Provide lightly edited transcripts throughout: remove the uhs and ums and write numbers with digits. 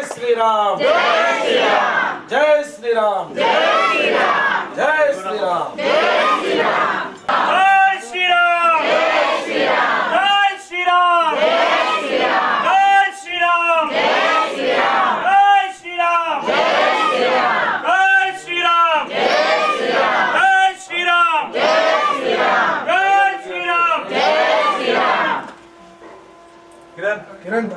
శ్రీరామ్ జై శ్రీరామ్ జై శ్రీరామ్ కిరణ్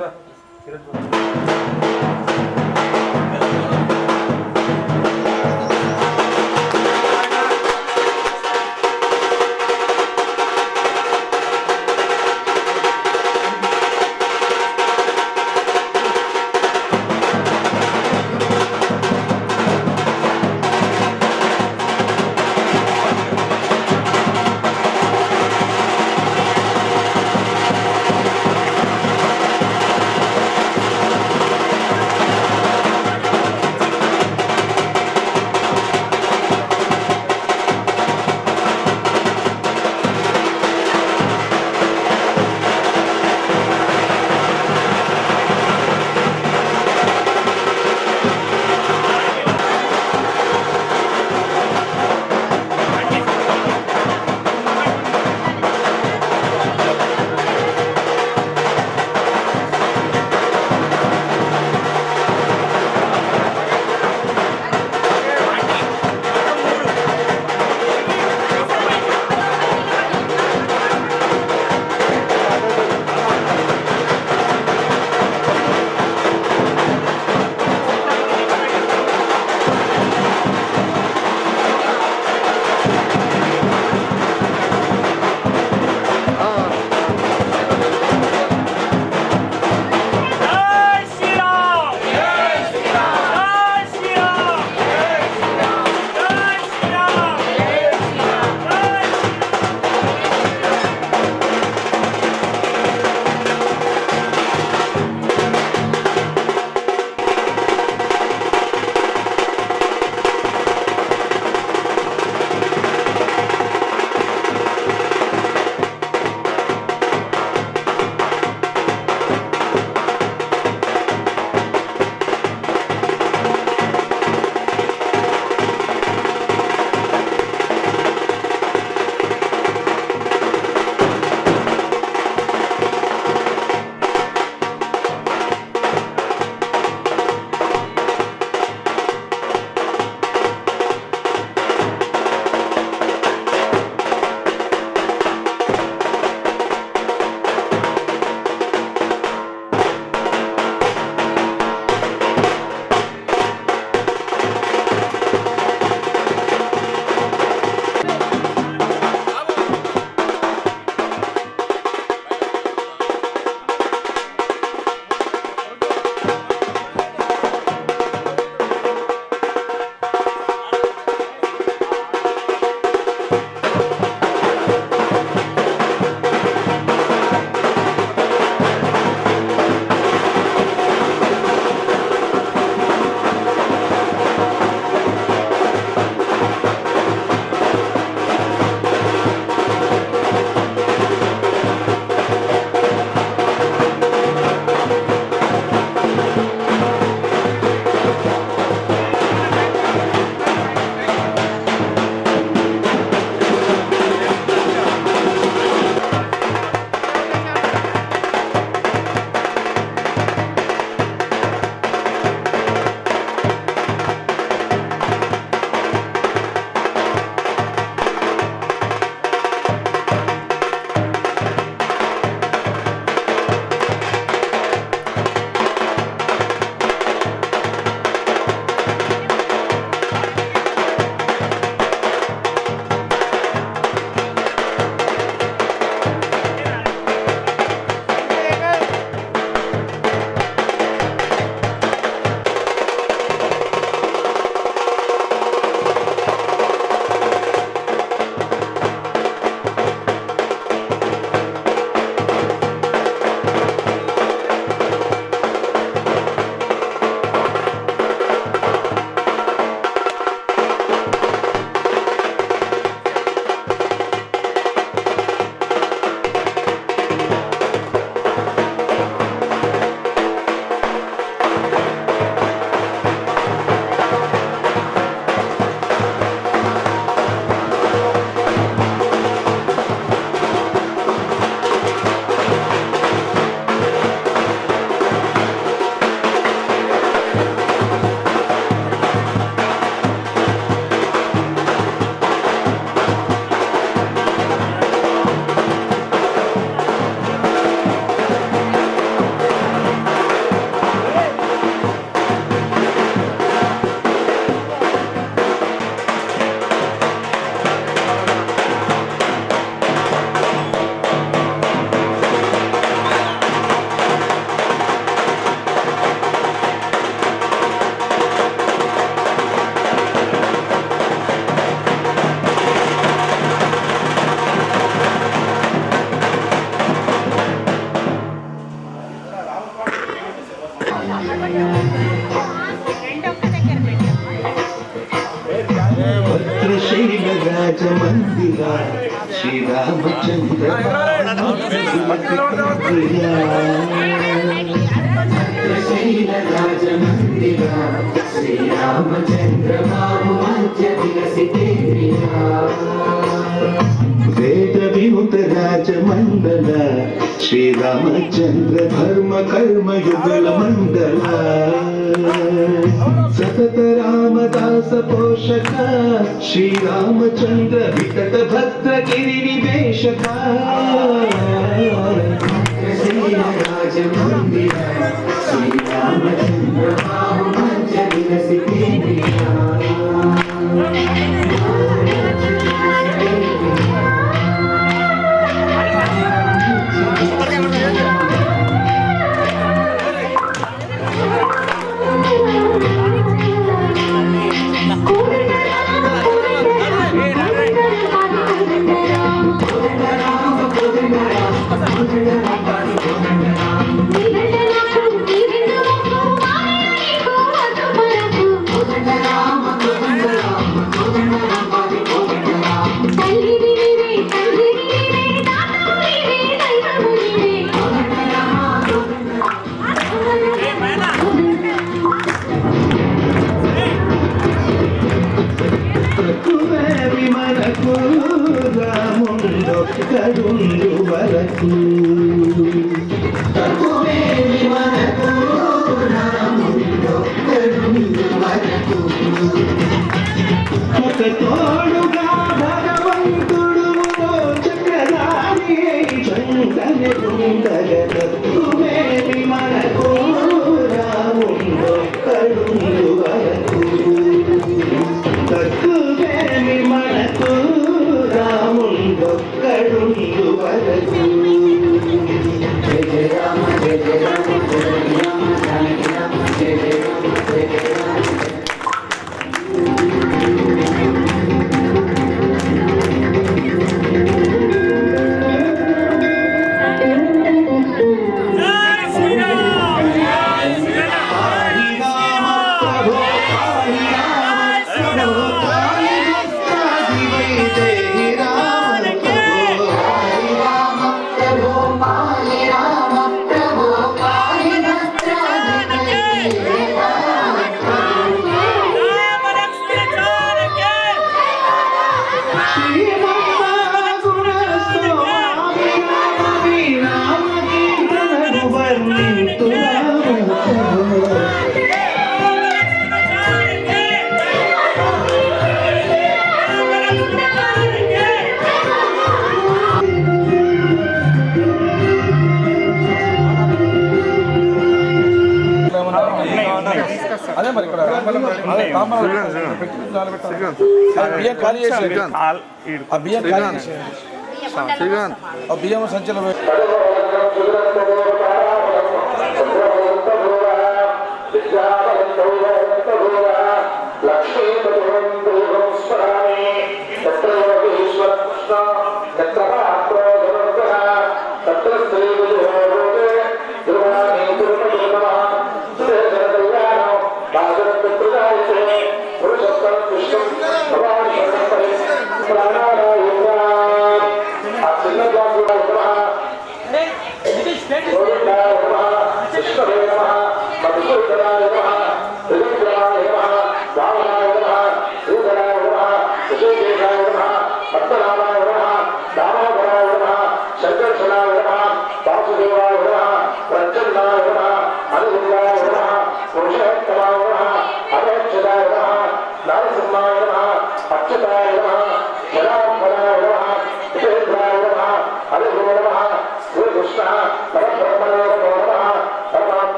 భద్రశైల రాజమందిర శ్రీరామచంద్ర భద్రశైల రాజమందిర శ్రీరామచంద్ర బాబు మధ్య వేద విముత రాజమండల శ్రీరామచంద్ర ధర్మ కర్మ యుగల మండల సతత రామదాస పోషక శ్రీరామచంద్ర వికట భద్రగిరి నివేశక రాజమందిర శ్రీరామచంద్ర బాబు మధ్య కడుండు వరకు ఒక తోడుగా భగవంతుడు చక్రధారి చందనే తక్కువేమి మనకు రాముండో కడుండు వరకు తక్కువేమి మనకు రాముండో కడుండు వరకు జయ జయ రామ జయ జయ రామ జయ రామ జానకి రామ జయ జయ రామ జయ జయ రామ అదే మరి ఇక్కడ బియ్యం ఖాళీ చేసి బియ్యం ఖాళీ చేసి బియ్యం సంచలనం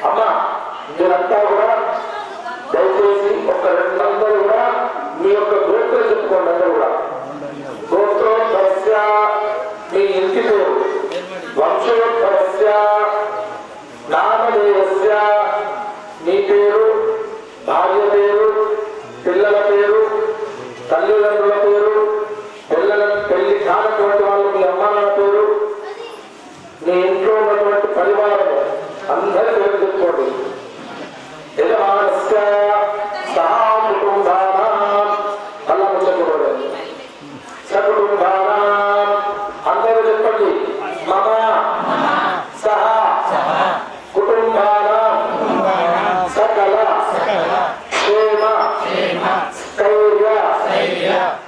అమ్మా మీరంతా కూడా దయచేసి ఒక రెండందరూ కూడా మీ యొక్క గోత్రం చెప్పుకోండి. అందరూ కూడా గోత్రోద్భవస్య మీ ఇంటి పేరు, వంశోద్భవస్య నామదేవస్య మీ పేరు, భార్య పేరు, పిల్లల పేరు, తల్లిదండ్రుల పేరు, పెళ్లి కానటువంటి వాళ్ళు మీ అమ్మానాన్న పేరు, మీ ఇంట్లో ఉన్నటువంటి పరివారం అందరి పేరు చెప్పుకోండి. యజమానస్య సహా కుటుంబానాం అలా చెప్పకూడదు. సకుటుంబానాం అందరూ చెప్పండి. మమ సహా కుటుంబానాం సకల క్షేమ స్థైర్య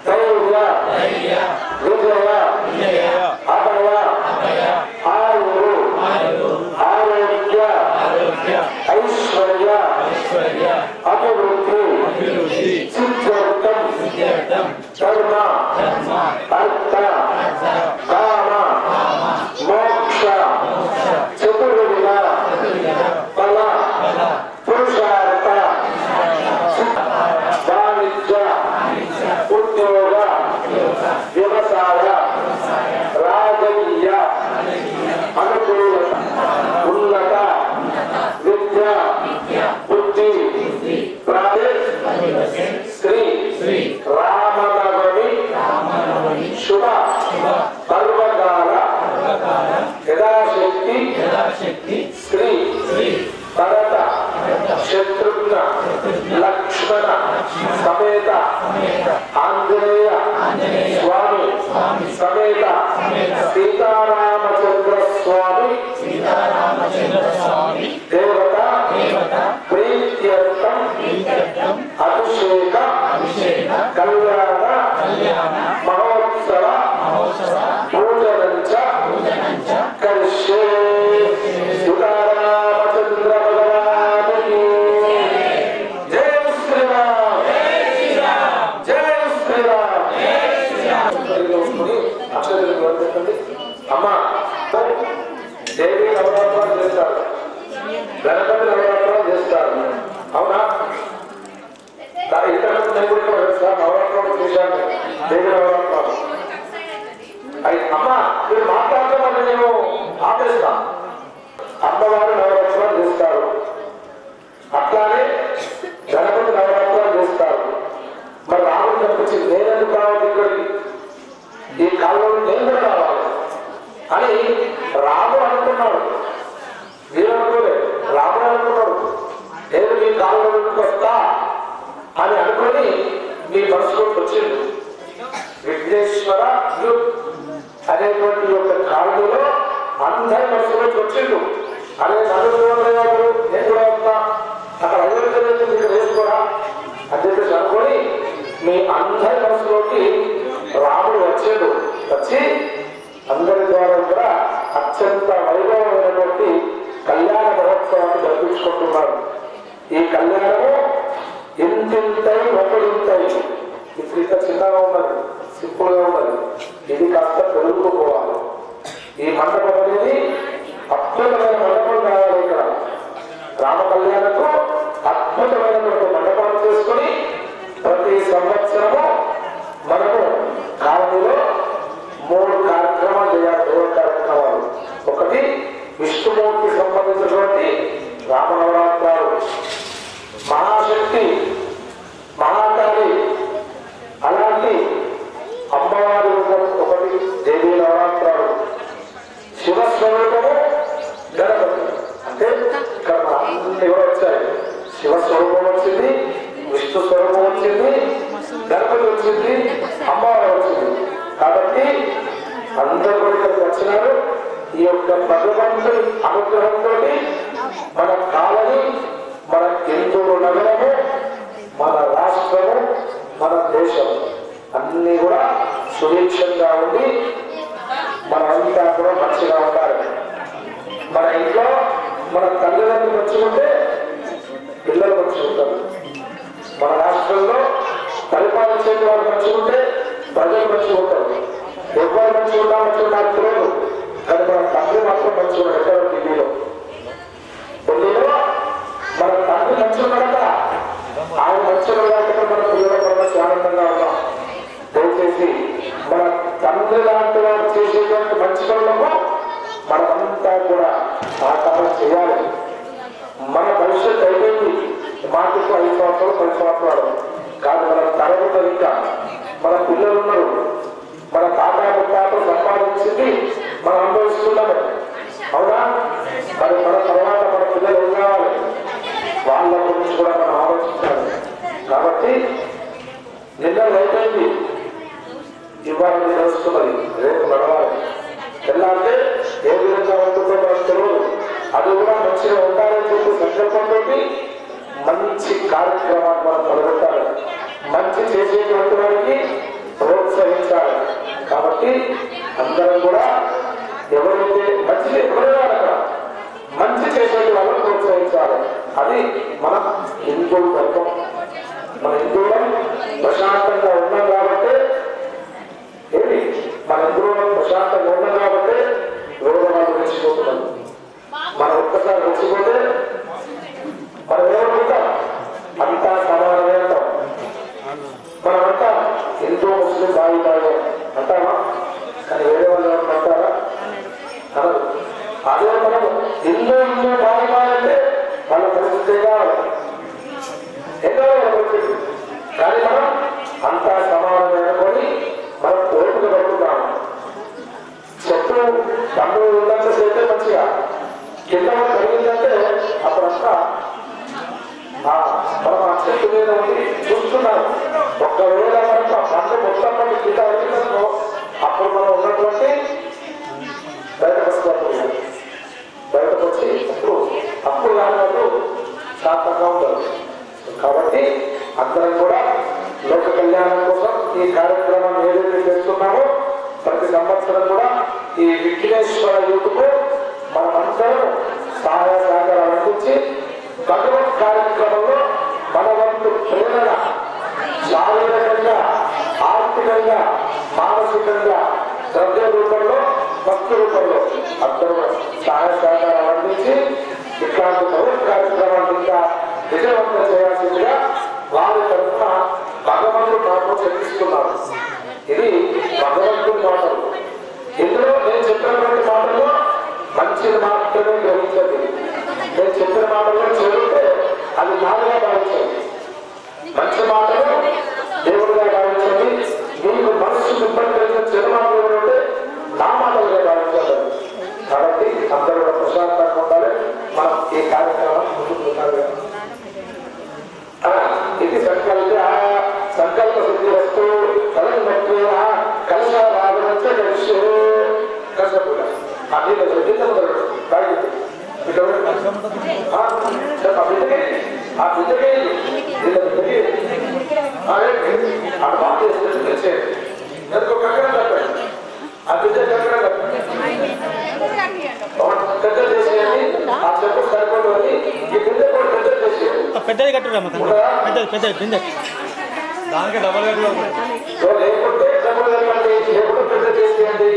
ధైర్య విజయ అభయ ఆయురు ఆరోగ్య ఐశ్వర్య అభివృద్ధి సిద్ధార్థం ధర్మ అర్థ కామ మోక్ష చతుర్విధ ఫల పురుషార్థ వాణిజ్య ఉద్యోగ వ్యవసాయ రాజకీయ అనుకూలత ఉన్నత విద్య బుద్ధి శ్రీ రామనవమి శుభ పర్వకాల యథాశక్తి శ్రీ భరత శత్రుఘ్న లక్ష్మణ సమేత ఆంజనేయ స్వామి సమేత సీతారామచంద్ర స్వామి దేవత ప్రీత్యర్థం అభిషేక కళ్యాణ మహోత్సవ పూజనంచ కరిష్యే. సీతారామచంద్ర భగవానికి జై శ్రీరామ్, జై శ్రీరామ్. అక్షరాలు అమ్మా దేవి నవరాత్రాలు చేస్తారు, గణపతి నవరాత్రాలు చేస్తారు. అవునా? ఇంతకు నేను కూడా నవరాత్రాలు చేశాను, దేవి నవరాత్రాలు. అమ్మా మీరు మాట్లాడతామని నేను ఆపేస్తా. అమ్మవారు నవరాత్రాలు చేస్తారు, అట్లానే గణపతి నవరాత్రాలు చేస్తారు. మరి రాముడు కనిపించి నేనెందుకు కావాలి, ఇక్కడికి ఈ కాలంలో నేను కూడా రావాలి అని రాముడు అనుకున్నాడు. మీరు అనుకోలేదు, రాముడు అనుకున్నాడు. నేను మీ కాలంలోకి వస్తా అని అనుకుని మీ మనసులోకి వచ్చింది. విఘ్నేశ్వర అనేటువంటి యొక్క కాలంలో అందరి మనసులోకి వచ్చిండు. అనే నలుగురు నేను కూడా వస్తా, అక్కడ అయోధ్య మీరు వేసుకోరా అని చెప్పేసి అనుకొని మీ అందరి మనసులోకి రాముడు వచ్చాడు. వచ్చి అందరి ద్వారా కూడా అత్యంత వైభవమైనటువంటి కళ్యాణ మహోత్సవాన్ని జరిపించుకుంటున్నారు. ఈ కళ్యాణము ఇంతింతై ఒకటింతై. ఇప్పుడు ఇంత చిన్నగా ఉన్నది, సింపుల్ గా ఉన్నది. ఇది కాస్త పెరుగుకోవాలి. ఈ మండపం అనేది అద్భుతమైన మండపం కావాలి. ఇక్కడ రామ కళ్యాణకు అద్భుతమైనటువంటి మండపాలు చేసుకుని ప్రతి సంవత్సరము మనము కాలనీలో 3 కార్యక్రమాలు చేయాలి. 3 కార్యక్రమాలు. ఒకటి విష్ణుమూర్తికి సంబంధించినటువంటి రామనవరాత్రాలు, మహాశక్తి మహాకాళి అలాంటి అమ్మవారి ఒకటి దేవీ నవరాత్రాలు, శివస్వరూపము గణపతి. అంటే ఇక్కడ అన్ని కూడా వచ్చాయి. శివస్వరూపం వచ్చింది, విష్ణు స్వరూపం వచ్చింది, గణపతి వచ్చింది, అమ్మవారు వచ్చింది. కాబట్టి అందరూ కూడా ఇక్కడికి వచ్చినారు. ఈ యొక్క భగవంతుడి అనుగ్రహంతో మన కాలని, మన హిందువు నగరము, మన రాష్ట్రము, మన దేశం అన్ని కూడా సుభిక్షంగా ఉండి మనమంతా కూడా మంచిగా ఉండాలి. మన ఇంట్లో మన తల్లిదండ్రులు మంచిగా ఉంటే పిల్లలు మంచిగా ఉంటారు. మన రాష్ట్రంలో పరిపాలించే వాళ్ళు మంచిగా ఉంటే ప్రజలు మంచిగా ఉంటారు. ఎవరు మంచిగా ఉండాలంటే నాకు తెలియదు, కానీ మన తండ్రి మాత్రం మంచిగా ఉంటారు. ఎక్కడ ఢిల్లీలో మన తండ్రి మంచిగా ఉన్నాడట, ఆయన మంచిగా ఉన్నాడంటే మన పిల్లల పట్ల ఆనందంగా ఉన్నాం. దయచేసి మన తండ్రి లాంటి వారు చేసేటువంటి మంచి పనులకు మనమంతా కూడా సహకారం చేయాలి. మన భవిష్యత్తు అయిపోయింది, మాకు 5 సంవత్సరాలు 10 సంవత్సరాలు కాదు, మన తరగతి ఇంకా మన పిల్లలు ఉన్నారు. మన తాత ముత్తాతలు సంపాదించింది మనం అనుభవిస్తున్నాము, అవునా? మరి మన తర్వాత మన పిల్లలు ఏం కావాలి, వాళ్ళ గురించి కూడా మనం ఆలోచించాలి. కాబట్టి నిన్న అయిపోయింది, ఇవాళ నడుస్తున్నది, రేపు నడవాలి. ఎలా అంటే ఏ విధంగా ఉంటుందో మనకు తెలియదు. అది కూడా మంచిగా ఉండాలని చెప్పి సంకల్పంతో మంచి కార్యక్రమాన్ని మనం మొదలుపెట్టాలి. మంచి చేసేటువంటి వారికి ప్రోత్సహించాలి. కాబట్టి అందరం కూడా ఎవరైతే మంచి ఎవరైనా మంచి చేసేటి వాళ్ళని ప్రోత్సహించాలి. అది మన హిందూ ధర్మం. మన హిందువులం ప్రశాంతంగా ఉన్నాం కాబట్టి ఏమి మన హిందువులం ప్రశాంతంగా ఉన్నాం కాబట్టి వేరే వాళ్ళు రెచ్చిపోతున్నారు. మనం ఒక్కసారి రెచ్చిపోతే మనం ఏమనుకుంటాం, అంతా సమానమే అంటాం. మనమంతా హిందూ ముస్లిం బాయి అంటామా? కానీ వేరే వాళ్ళు ఏమన్నా అంటారా? అనదు. అదే మనం హిందూ బాయి అంటే వాళ్ళ పరిస్థితి కావాలి, ఎన్నో పరిస్థితి. కానీ మనం అంతా సమానమే అనుకొని మనం కోరికలు పడుతున్నాము. చెట్టు తమ్ముడు ఉన్నంత చేస్తే మంచిగా, కింద కలిగిందంటే అప్పుడంతా మనం ఆ చెట్టు మీద ఉండి చూస్తున్నాము. ఒక్కవేళ మనకు ఆ పంట మొత్తం పంట కింద కలిగిందో అప్పుడు మనం ఉన్నటువంటి బయటకు వస్తున్నప్పుడు బయటకు వచ్చి అప్పుడు రానప్పుడు శాంతంగా ఉంటారు. కాబట్టి అందరం కూడా లోక కళ్యాణం కోసం ఈ కార్యక్రమం ఏదైతే చేస్తున్నామో ప్రతి సంవత్సరం కూడా ఈ విఘ్నేశ్వర యూత్కు మనమందరం సహాయ సహకారాలు అందించి భగవత్ కార్యక్రమంలో మన వంతు ప్రేరణ శారీరకంగా, ఆర్థికంగా, మానసికంగా, ద్రవ్య రూపంలో, భక్తి రూపంలో అందరూ సహాయ సహకారాలు అందించి ఇట్లాంటి భగవత్ కార్యక్రమాన్ని ఇంకా విజయవంతం చేయాల్సిందిగా వారి తరఫున భగవంతుడు నాకు చెప్పిస్తున్నారు. ఇది భగవంతుడి మాటలు. ఇందులో నేను చెప్పినటువంటి మాటలు మంచిది మాత్రమే గ్రహించండి. నేను చెప్పిన మాటలు చేరుంటే అది నాలుగా భావించండి. మంచి మాటలు దేవుడిగా భావించండి. మీకు మనసు ఇబ్బంది కలిగిన చెడు మాటలు ఉంటే నా మాటలుగా భావించండి. కాబట్టి అందరూ కూడా ప్రశాంతంగా ఉండాలి. మనం ఈ కార్యక్రమం ముందుకు ఉండాలి. ఇది సంకల్ప సిద్ధి వస్తూ కలగ కలశారాధనంటే కలిసి కష్టపడ అది ఆ బిడ్డకి ఆ బిడ్డ పెద్ద చేసేది ఆ చెప్పు సరిపడి ఈ బిడ్డ కూడా పెద్ద చేసేది పెద్దది కట్టురా పెద్దది బిందె దానికి డబల్ లేకుంటే డబల్ ఎప్పుడు పెద్ద చేసేయండి.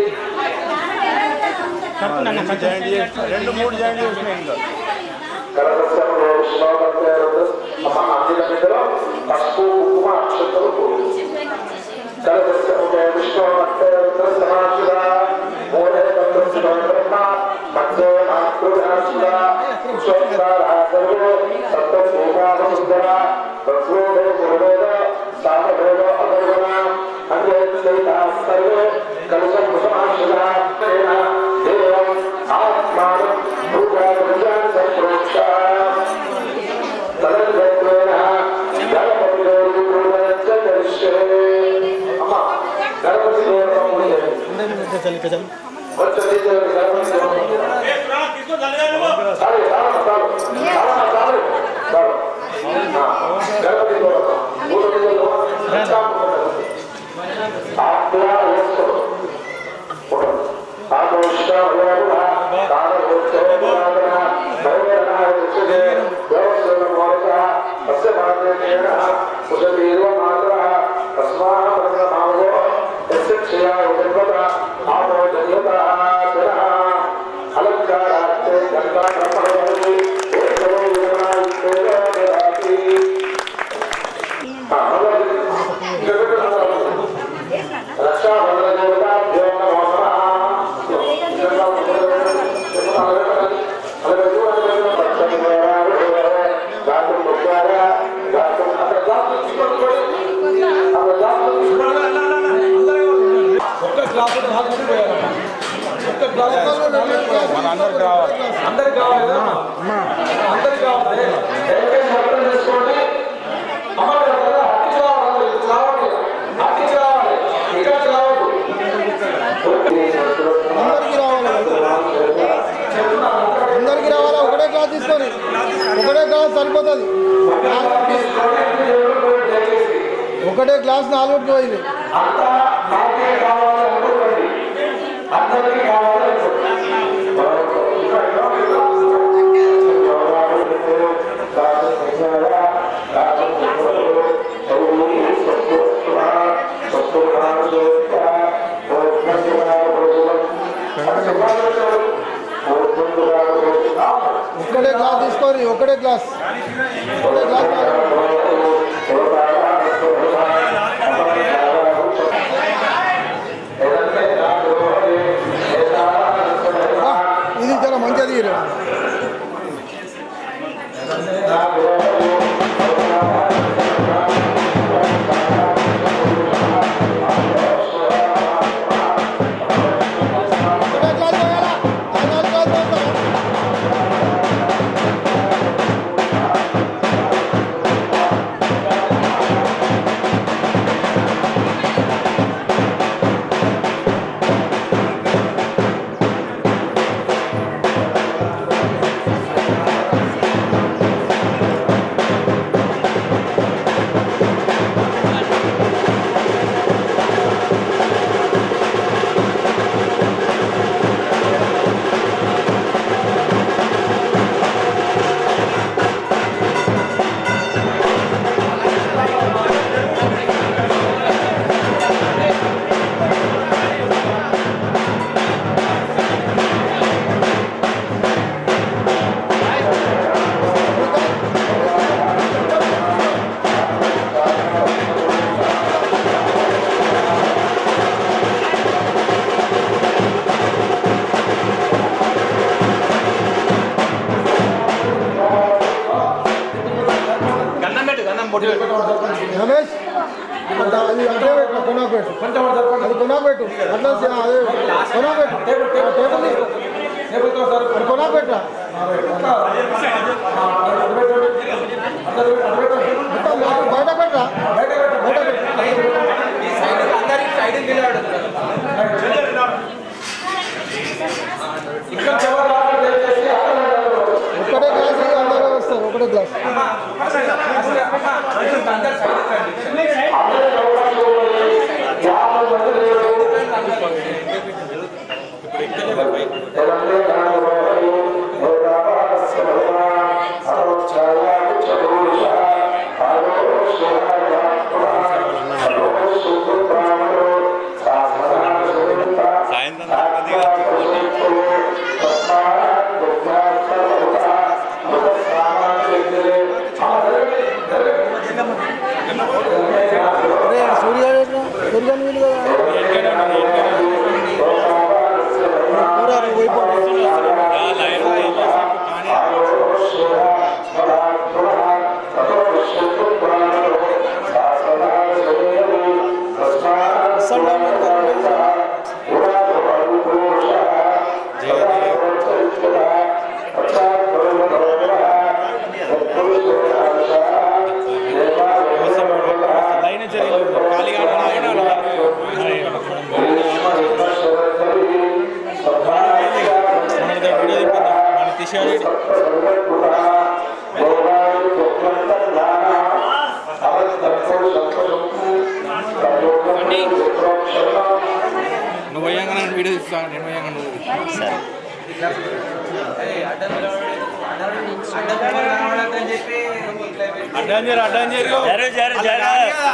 2-3 జాయింట్ చేసినాయి. ఇంకా కలవసంలో అందిన బిడ్డలో పసుపు కుంకుమ అక్షతలు కలవసంలో విష్ణు సమాజ మూడే బ్రహ్మ మధ్య మాతృ సప్తూర గురువేద సామవేద అధర్వణ అన్యే కలుషం దేవం ఆత్మానం గణపతి అందరికి కావాలి అందరికి కావాలి అందరికి కావాలి అందరికి రావాలా ఒకటే క్లాస్ తీసుకొని ఒకటే క్లాస్ సరిపోతుంది ఒకటే క్లాస్ 4 పోయింది ఒకటే క్లాస్ తీసుకొని ఒకటే క్లాస్ ఇది చాలా మంచిది రమేష్ అది అదే పెట్టు కొనపెట్టు అది కొనపెట్టు అట్లా అదే కొనపెట్టు టేబుల్ కొనపెట్టు బయట పెట్టరా ఒకటే క్లాస్ అందరూ వస్తారు ఒకటే క్లాస్ నువ్వు వీడియో తీస్తాను నేను నువ్వు సరే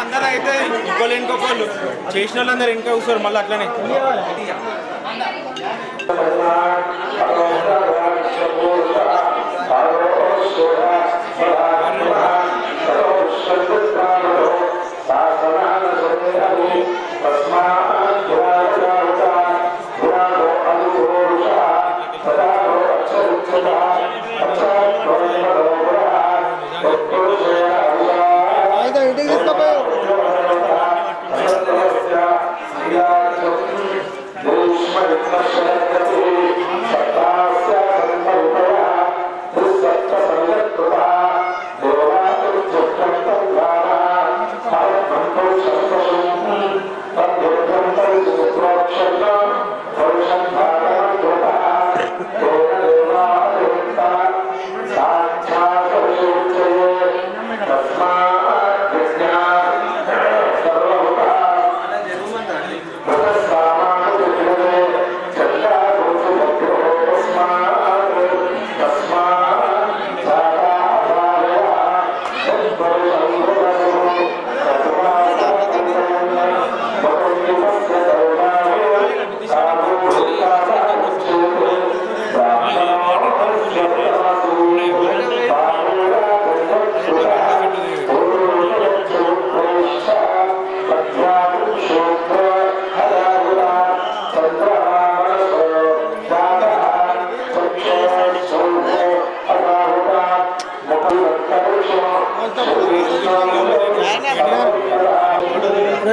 అందరూ అయితే ఇంకొకళ్ళు చేసిన వాళ్ళందరూ ఇంకా కూర్చోరు మళ్ళీ అట్లనే ఇంటికి తీసుకుపోయి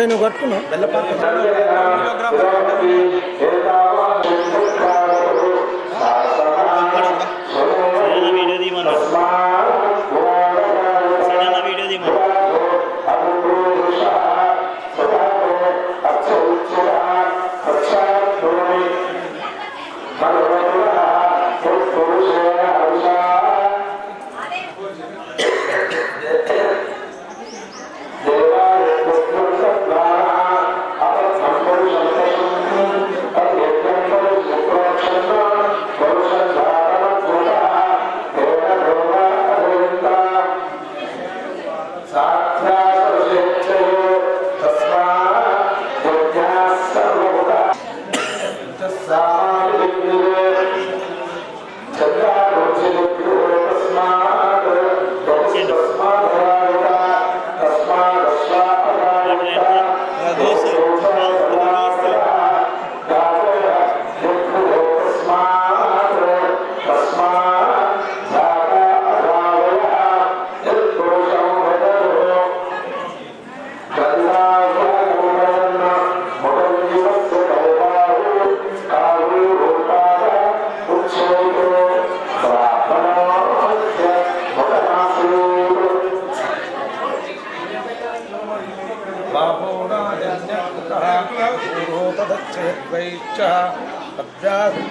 నువ్వు కట్టుకున్నావు వీడియో తీయమన్నా వీడియో తీయమన్నా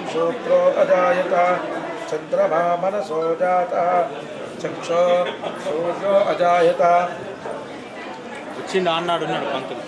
श्रोत्रो अजायत चंद्रमा मनसो जाता चक्षो सूर्यो अजायत వచ్చిండు అన్నాడు పంతులు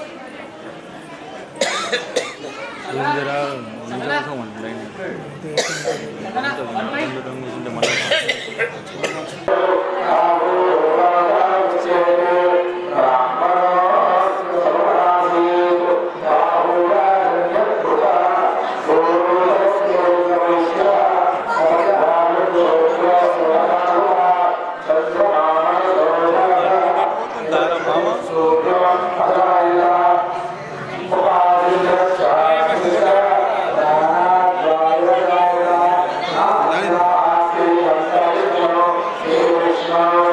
Krishna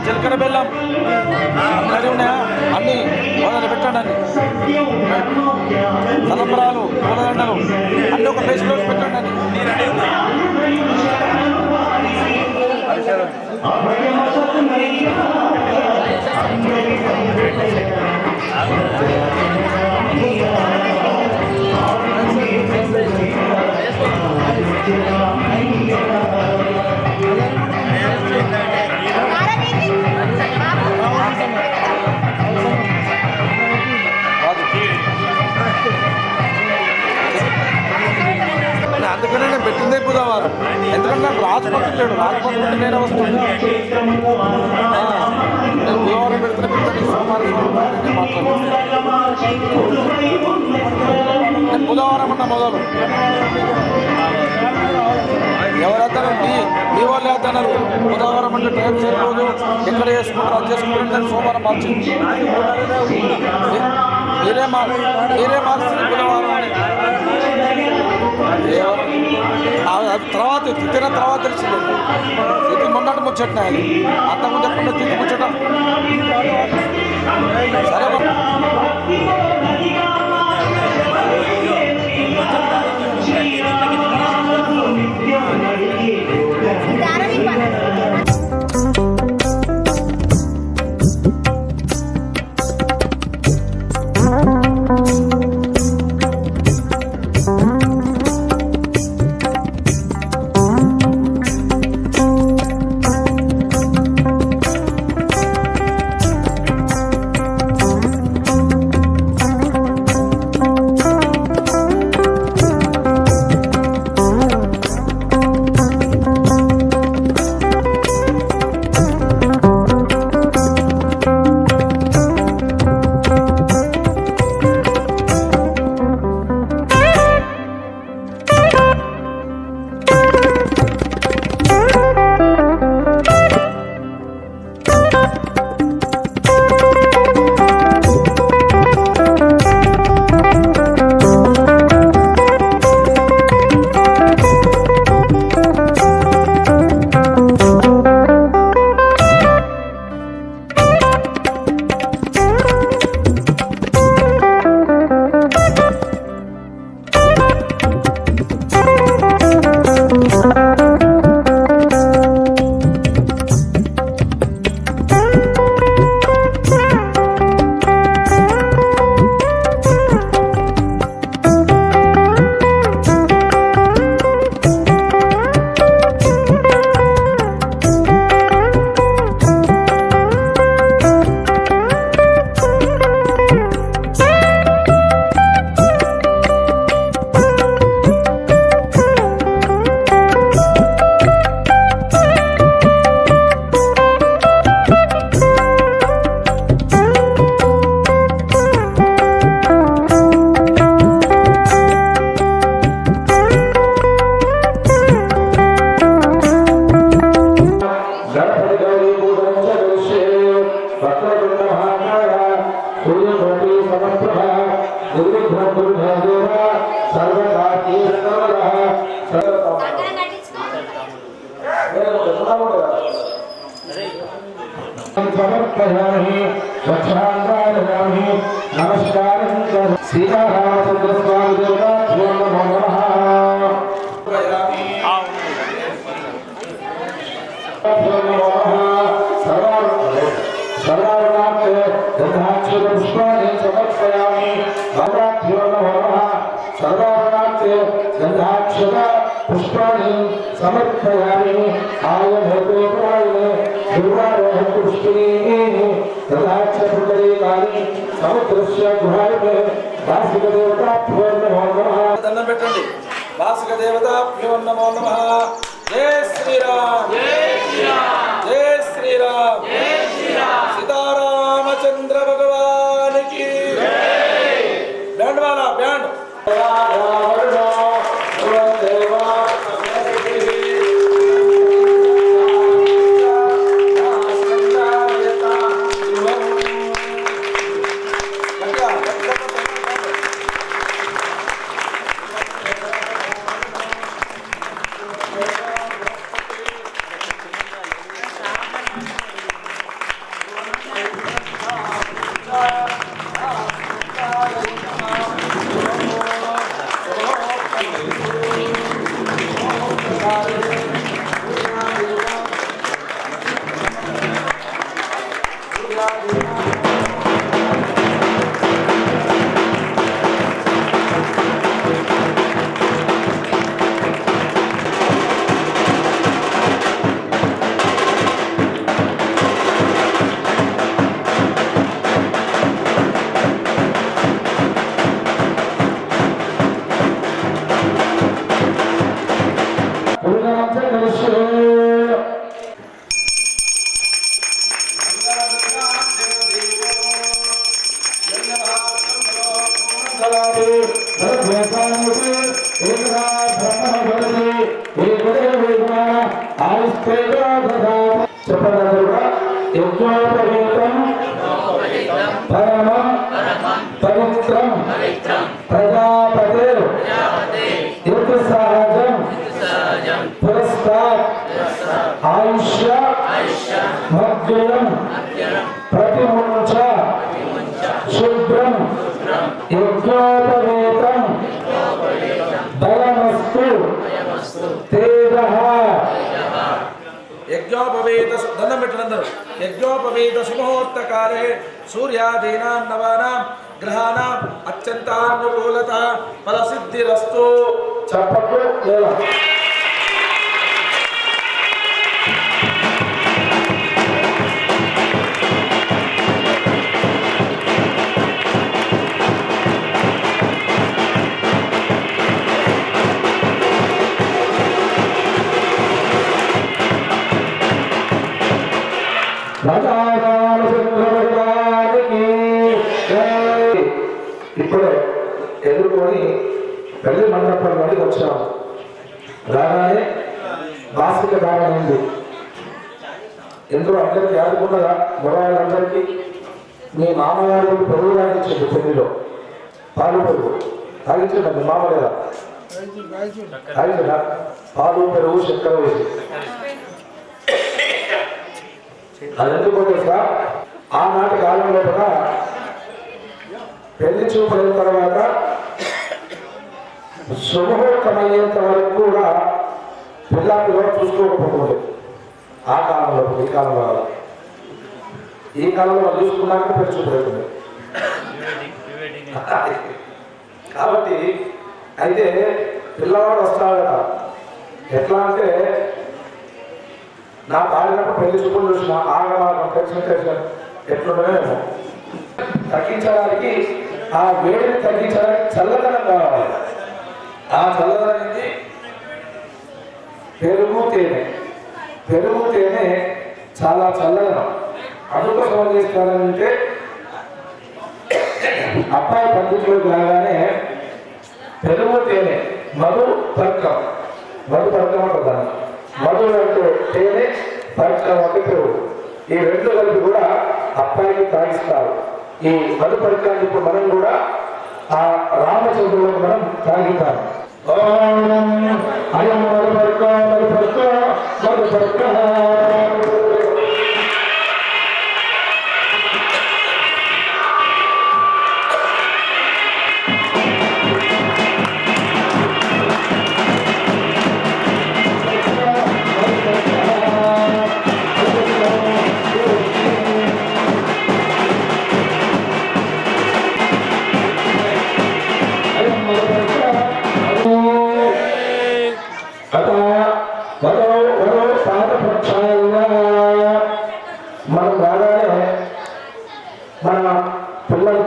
జీలకర్ర బెల్లం అన్నీ ఉన్నాయా? అన్నీ మొదలు పెట్టండి. తలంబరాలు, పూలదండలు అన్నీ ఒక ప్లేస్లో పెట్టండి. అందుకనే నేను పెట్టిందే బుధవారం. ఎందుకంటే నాకు రాజపత్రి లేడు. రాజపత్రి ఉంటే నేనే వస్తుంది. నేను బుధవారం పెడితే సోమవారం నేను బుధవారం అన్న మొదలు ఎవరైతే మీ వాళ్ళు వేస్తున్నారు. బుధవారం అంటే టైం సరిపోదు, ఎక్కడ చేసుకుంటారు అది చేసుకుంటారు. నేను సోమవారం మార్చింది. మీరే మార్చింది బుధవారం అని. తర్వాత తిట్టిన తర్వాత తెలిసింది. ఇది మొన్నటి ముచ్చట అది. అంతకుముందు ఎప్పుడు తిరిగి ముచ్చట. సరే సమర్పయామి స్వచ్ఛాందాయామి నమస్కారం సీతారామచంద్ర స్వామి దేవతాభ్యో నమో నమః సర్వాణాత్ पुष्पाणि समर्पयामि भगवाभ्यो नमो नमः सर्वाणार्थे गन्धाक्षत पुष्पाणि समर्पयामि आयभूतोपायने दुर्वारोहपुष्पिणी तदाक्षपुटरीकानि समुद्रस्य गुहायने वासिकदेवताभ्यो नमो नमः దండం పెట్టండి వాసుక దేవతాభ్యో నమో నమః జై శ్రీరామ్ జై శ్రీరామ్ జై శ్రీరామ్ జై శ్రీరామ్ సీతారామచంద్ర భగవానికి జై బ్యాండ్ వాలా బ్యాండ్ పవిత్రం ప్రజాపతే సహజం పురస్కార్ ఆయుష్య మధ్యం ప్రతిముంచ శుభ్రం యజ్ఞోపవేతం బలమస్తు తేజః యజ్ఞోపవేత దండం పెట్టండి యజ్ఞోపవేత సుముహూర్తకాలే సూర్యాదీనాం నవానాం గ్రహానాం అత్యంతానుకూలత ఫలసిద్ధిరస్తు చప్పట్లు లేదా ఇప్పుడే ఎదుర్కొని పెళ్లి మండపం నుండి వచ్చాము. రాగానే బాసిక దానం ఉంది. ఎందుకు అందరికీ ఆడుకున్నదా మొదలైనందరికీ మీ మామగారు పెరుగు తాగించండి. పెళ్లిలో పాలు పెరుగు తాగించండి. మీ మామ లేదా తాగించడా? పాలు పెరుగు చక్కెర వేసి అది ఎందుకు తెలుసా? ఆనాటి కాలంలో కూడా పెళ్లి చూపులైన తర్వాత శుభముహూర్తమయ్యేంత వరకు కూడా పిల్లలు చూసుకోకపోతుంది. ఆ కాలంలో ఈ కాలంలో ఈ కాలంలో చూసుకున్నాక పెళ్లి చూపులవుతుంది. కాబట్టి అయితే పిల్లవాడు వస్తాడట. ఎట్లా అంటే నా భార్యకు పెళ్లి చూపులు చూసిన ఆగమాగం తెలిసిన ఎట్లుండేమో తగ్గించడానికి ఆ వేడిని తగ్గించడానికి చల్లదనం కావాలి. ఆ చల్లదనానికి పెరుగు తేనె చాలా చల్లదనం. అందుకోసం ఏం చేస్తారంటే అబ్బాయి పండితులకు రాగానే పెరుగు తేనె మధు తర్కం అంటారు. మధు అంటే తేనె, తర్కం అంటే పెరుగు. ఈ రెండు కలిపి కూడా అబ్బాయికి తాగిస్తారు. ఈ మధు తర్కాన్ని ఇప్పుడు మనం కూడా ఆ రామచంద్రులకు మనం తాగితాం. అయం మధుపర్క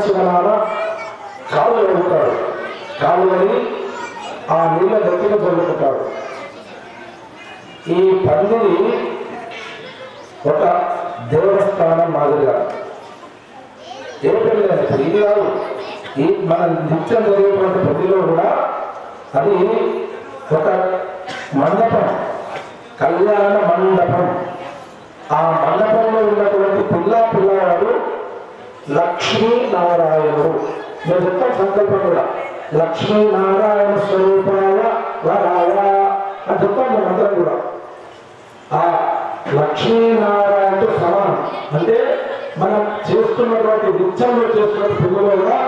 వచ్చిన నాన్న కాలు కడుగుతాడు. కాలు కడిగి ఆ నీళ్ళ గట్టిగా చల్లుకుంటాడు. ఈ పందిరి ఒక దేవస్థానం మాదిరిగా ఏమిటంటే ఇది కాదు, ఈ మన నిత్యం జరిగేటువంటి ప్రతిలో కూడా అది ఒక మండపం, కళ్యాణ మండపం. ఆ మండపంలో ఉన్నటువంటి పిల్లవాడు లక్ష్మీనారాయణుడు. నేను చెప్తాను సంకల్పం కూడా, లక్ష్మీనారాయణ స్వరూపాయ వరాయ అని చెప్తాను అందరం కూడా. ఆ లక్ష్మీనారాయణతో సమానం. అంటే మనం చేస్తున్నటువంటి నిత్యంలో చేస్తున్న పిల్లలు కూడా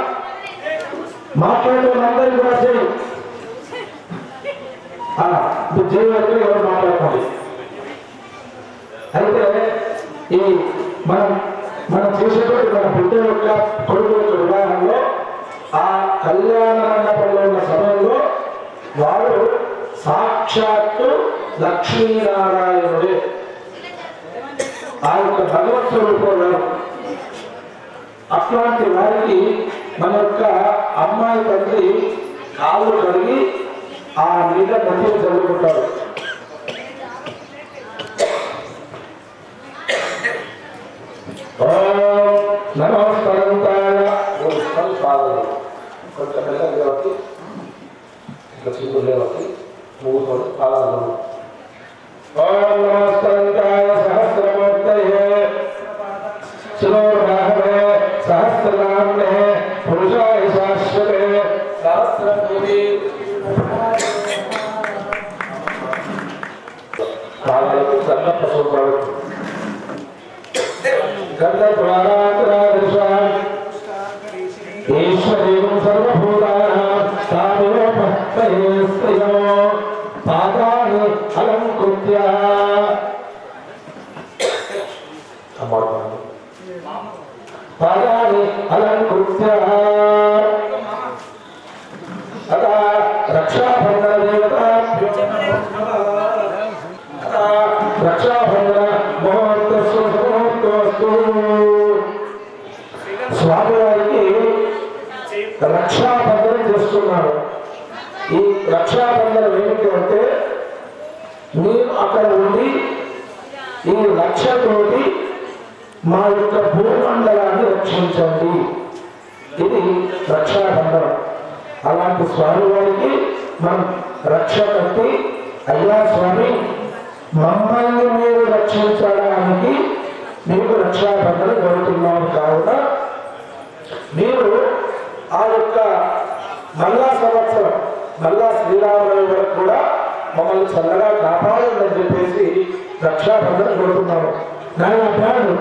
మాట్లాడే అందరికీ కూడా చేయి చేయవరకు ఎవరు మాట్లాడుకోండి. అయితే ఈ మనం చేసేటువంటి మన బిడ్డ యొక్క కొడుకు యొక్క వివాహంలో ఆ కళ్యాణ మండపంలో ఉన్న సమయంలో వాడు సాక్షాత్తు లక్ష్మీనారాయణుడే, ఆ యొక్క భగవత్ స్వరూపంలో. అట్లాంటి వారికి మన యొక్క అమ్మాయి తండ్రి కాళ్ళు కడిగి ఆ నీళ్ళ గట్టిని చదువుకుంటారు. నమస్కారంతాయ పాదాలు కొంచెం మెల్లగా కాబట్టి ఇట్లా చూపులు లేవట్టి మూడు పాదాలు. ఓం నమస్కారంతాయ సహస్రమూర్తయే శిరోర్వాహనే సహస్రనామ్నే పురుషాయ శాశ్వతే సహస్రమూర్తి. పాదాలకు సన్నప్ప చూపాడు. ఈశ్వరీం సర్వభూతానాం తామేవ పాదాని అలంకృత్య పాదాని అలంకృత్య అదా రక్షాబంధన దేవతాభ్యో రక్షాబంధన ముహూర్తస్తు. స్వామివారికి రక్షాబంధనం చేస్తున్నారు. ఈ రక్షాబంధనం ఏమిటి అంటే మీరు అక్కడ ఉండి ఈ రక్షతోటి మా యొక్క భూమండలాన్ని రక్షించండి. ఇది రక్షాబంధనం. అలాంటి స్వామివారికి మనం రక్ష కట్టి, అయ్యా స్వామి మమ్మల్ని మీరు రక్షించడానికి మీకు రక్షాబంధనం జరుగుతున్నాము కావున మీరు ఆ యొక్క మళ్ళా సంవత్సరం మళ్ళా శ్రీరామరావు వరకు కూడా మమ్మల్ని చల్లగా కాపాడాలని చెప్పేసి రక్షాబంధనం జరుగుతున్నాము. నాయన ప్రాణుడు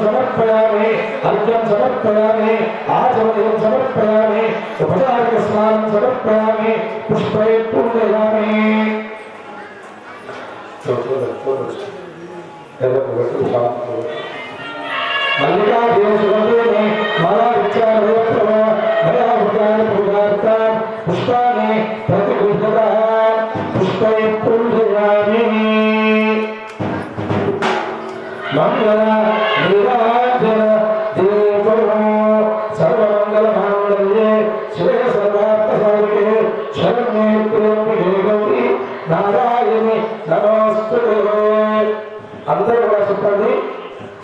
సమర్పయామి అర్ఘ్యం సమర్పయామి ఆచమనీయం సమర్పయామి ఉపచారిక స్నానం సమర్పయామి పుష్పై పూజయామి. మల్లికా దేవసుగంధేని మయా విచారయోత్తమ మయా భుజాని పూజార్థం పుష్పాన్ని ప్రతిగృహ్యతః పుష్పై పూజయామి. మంగళ నీరాజన దేవో సర్వ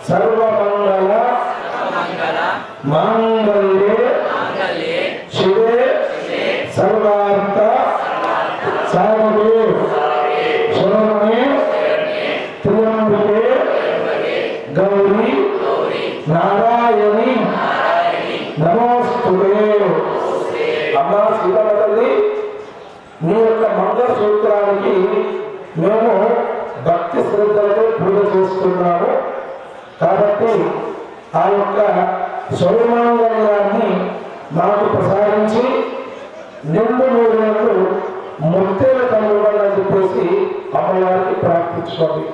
సర్వమంగళ మాంగళ్యే శివే సర్వార్థ సాధకే శరణే త్ర్యంబకే గౌరీ నారాయణి నమోస్తుతే. అమ్మా సీతమ్మ తల్లి, మీ యొక్క మంగళ సూత్రానికి మేము భక్తి శ్రద్ధలతో పూజ చేస్తున్నాము. కాబట్టి ఆ యొక్క సౌమాంగళ్యాన్ని మాకు ప్రసాదించి నిండు నూరేళ్ళు ముత్తేల కనుగొని చెప్పేసి అమ్మవారికి ప్రార్థించుకోండి.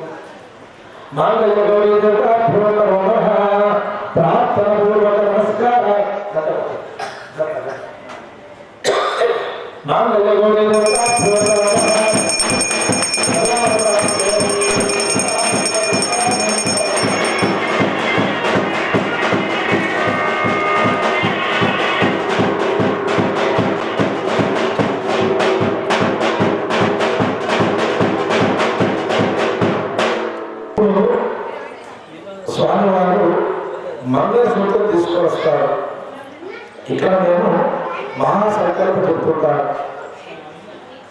మాంగళ్య గౌరీ ప్రార్థన పూర్వక నమస్కార. మాంగళ్య గౌరీ స్వామివారు మంగళసూత్రం తీసుకొస్తారు. ఇక్కడ నేను మహాసంకల్పం చెప్తుంటాను.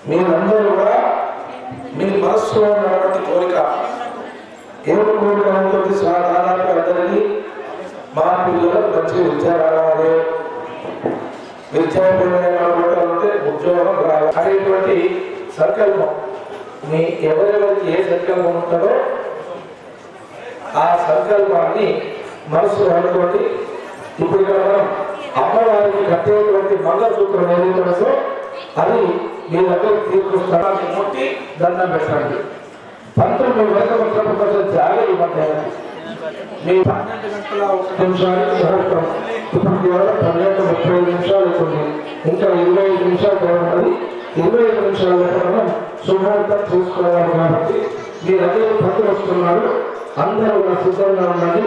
మీరందరూ కూడా మీ మనస్సులో ఉన్నటువంటి కోరిక ఏమి కోరిక ఉంటుంది? సాధారణంగా అందరికీ మా పిల్లలకు మంచి విద్య రావాలి, విద్యాపరమైనటువంటి ఉద్యోగం రావాలి అనేటువంటి సంకల్పం. మీ ఎవరెవరికి ఏ సంకల్పం ఉంటుందో ఆ సంకల్పాన్ని మనసు అనుకోండి. ఇప్పుడు ఇక్కడ మనం అమ్మవారికి కట్టేటువంటి మంగళసూత్రం ఏదైతుందో అది మీ దగ్గర తీసుకొస్తానికి ముట్టి దండం పెట్టండి. 19 వరకు కొంచెం జాగా ఇవ్వండి. మీ 12 గంటల 1 నిమిషానికి ముహూర్తం. ఇప్పుడు కేవలం 12:35 నిమిషాలు అవుతుంది. ఇంకా 25 నిమిషాలు ఉన్నది. 25 నిమిషాల మనం శుభముహూర్తం చూసుకోవాలి. కాబట్టి మీ దగ్గర భక్తులు వస్తున్నారు, అందరూ సిద్ధంగా ఉండండి.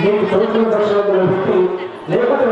మీకు చదువుతున్న దర్శనం పెట్టి లేకపోతే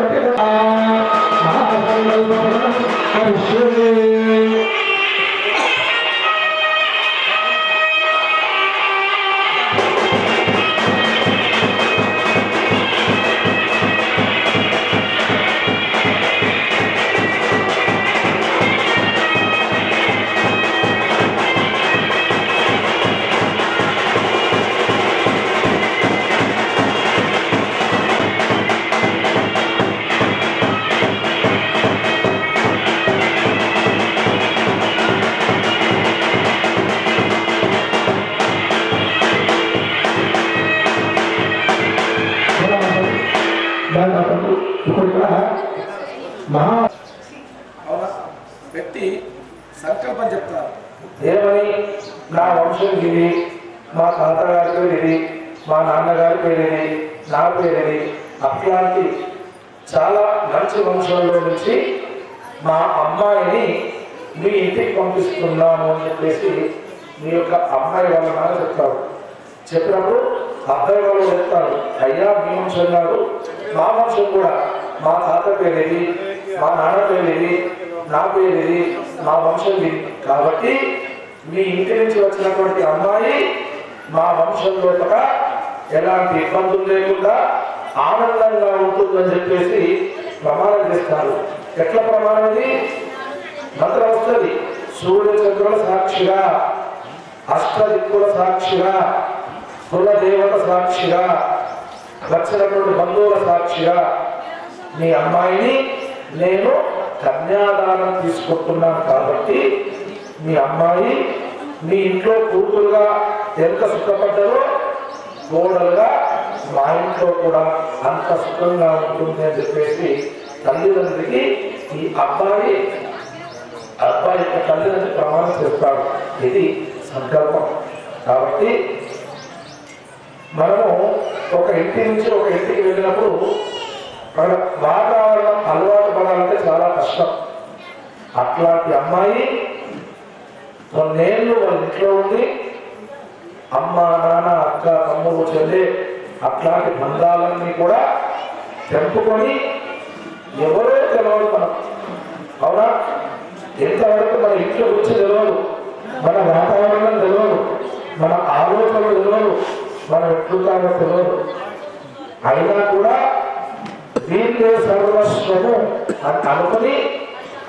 మహా వ్యక్తి సంకల్పం చెప్తారు. ఏమని? నా వంశం ఇది, మా తాతగారి పేరు ఇది, మా నాన్నగారి పేరు ఇది, నా పేరు ఇది. అట్లాంటి చాలా మంచి వంశంలో నుంచి మా అమ్మాయిని మీ ఇంటికి పంపిస్తున్నాము అని చెప్పేసి మీ యొక్క అమ్మాయి వాళ్ళ నాన్న చెప్తారు. చెప్పినప్పుడు అబ్బాయి వాళ్ళు చెప్తారు, అయ్యా మీ వంశం కాదు, మా వంశం కూడా, మా తాత పేరు ఇది, మా నాన్న పేరు ఇది, నా పేరు ఇది, మా వంశం ఇది. కాబట్టి మీ ఇంటి నుంచి వచ్చినటువంటి అమ్మాయి మా వంశంలో కూడా ఎలాంటి ఇబ్బందులు లేకుండా ఆనందంగా ఉంటుందని చెప్పేసి ప్రమాణం చేస్తారు. ఎట్లా ప్రమాణం? ఇది మంత్రం వస్తుంది. సూర్య చంద్రుల సాక్షిగా, అష్టదిక్కుల సాక్షిగా, కుల దేవత సాక్షిగా, వచ్చినటువంటి బంధువుల సాక్షిగా మీ అమ్మాయిని నేను కన్యాదానం తీసుకుంటున్నాను. కాబట్టి మీ అమ్మాయి మీ ఇంట్లో కూతురుగా ఎంత సుఖపడ్డారో కోడలుగా మా ఇంట్లో కూడా అంత సుఖంగా ఉంటుంది అని చెప్పేసి తల్లిదండ్రులకి ఈ అబ్బాయి యొక్క తల్లిదండ్రులు ప్రమాణం చేస్తాడు. ఇది సంకల్పం. కాబట్టి మనము ఒక ఇంటి నుంచి ఒక ఇంటికి వెళ్ళినప్పుడు మన వాతావరణం అలవాటు పడాలంటే చాలా కష్టం. అట్లాంటి అమ్మాయి కొన్నేళ్ళు వాళ్ళ ఇంట్లో ఉండి అమ్మ, నాన్న, అక్క, తమ్ముడు, చెల్లె అట్లాంటి బంధాలన్నీ కూడా తెంపుకొని ఎవరో తెలియదు మనం. అవునా? ఎంతవరకు మన ఇంట్లో వచ్చి తెలియదు, మన వాతావరణం తెలియదు, మన ఆలోచనలు తెలియదు, మనం ఎట్లుంటామో తెలియదు. అయినా కూడా వీళ్ళే సర్వస్వము అని అనుకుని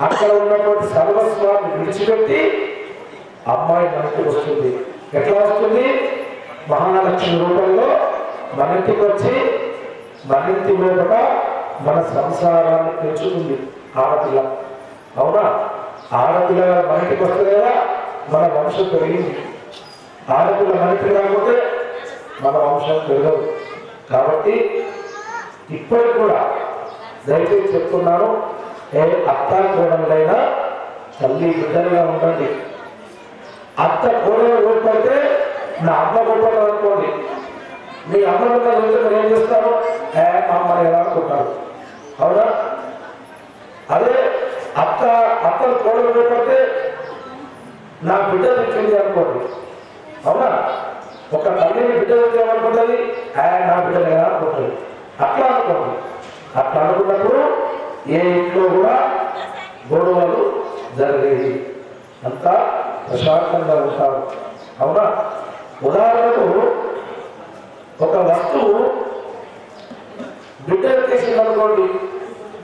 అక్కడ ఉన్నటువంటి సర్వస్వాన్ని విడిచిపెట్టి అమ్మాయి మనకి వస్తుంది. ఎట్లా వస్తుంది? మహాలక్ష్మి రూపంలో మన ఇంటికి వచ్చి మన ఇంటి లోపల మన సంసారాన్ని పెంచుతుంది ఆడపిల్ల. అవునా? ఆడపిల్ల మన ఇంటికి వస్తే కదా మన వంశం పెరిగింది. ఆడపిల్ల మన ఇంటికి రాకపోతే మన వంశం పెరగదు. కాబట్టి ఇప్పటికి కూడా దయచేసి చెప్తున్నాను, ఏ అత్త కోడలైనా తల్లి బిడ్డలుగా ఉండండి. అత్త కోడలు గొప్పైతే నా అమ్మ గొప్పలు అనుకోండి. మీ అమ్మ గొప్పలు మీరు ఏం చేస్తారు? మా అమ్మ ఎలా అనుకుంటారు? అవునా? అదే అత్తలు కోడలు గొప్పైతే నా బిడ్డ తెచ్చింది అనుకోండి. అవునా? ఒక తల్లిని బిడ్డ తెచ్చామనుకుంటుంది, నా బిడ్డలు ఎలా అనుకుంటుంది. అట్లా అనుకోండి. అట్లా అనుకున్నప్పుడు ఏ ఇంట్లో కూడా గొడవలు జరిగేది, అంతా ప్రశాంతంగా ఉంటారు. అవునా? ఉదాహరణకు ఒక వస్తువు బిడ్డ చేసింది అనుకోండి,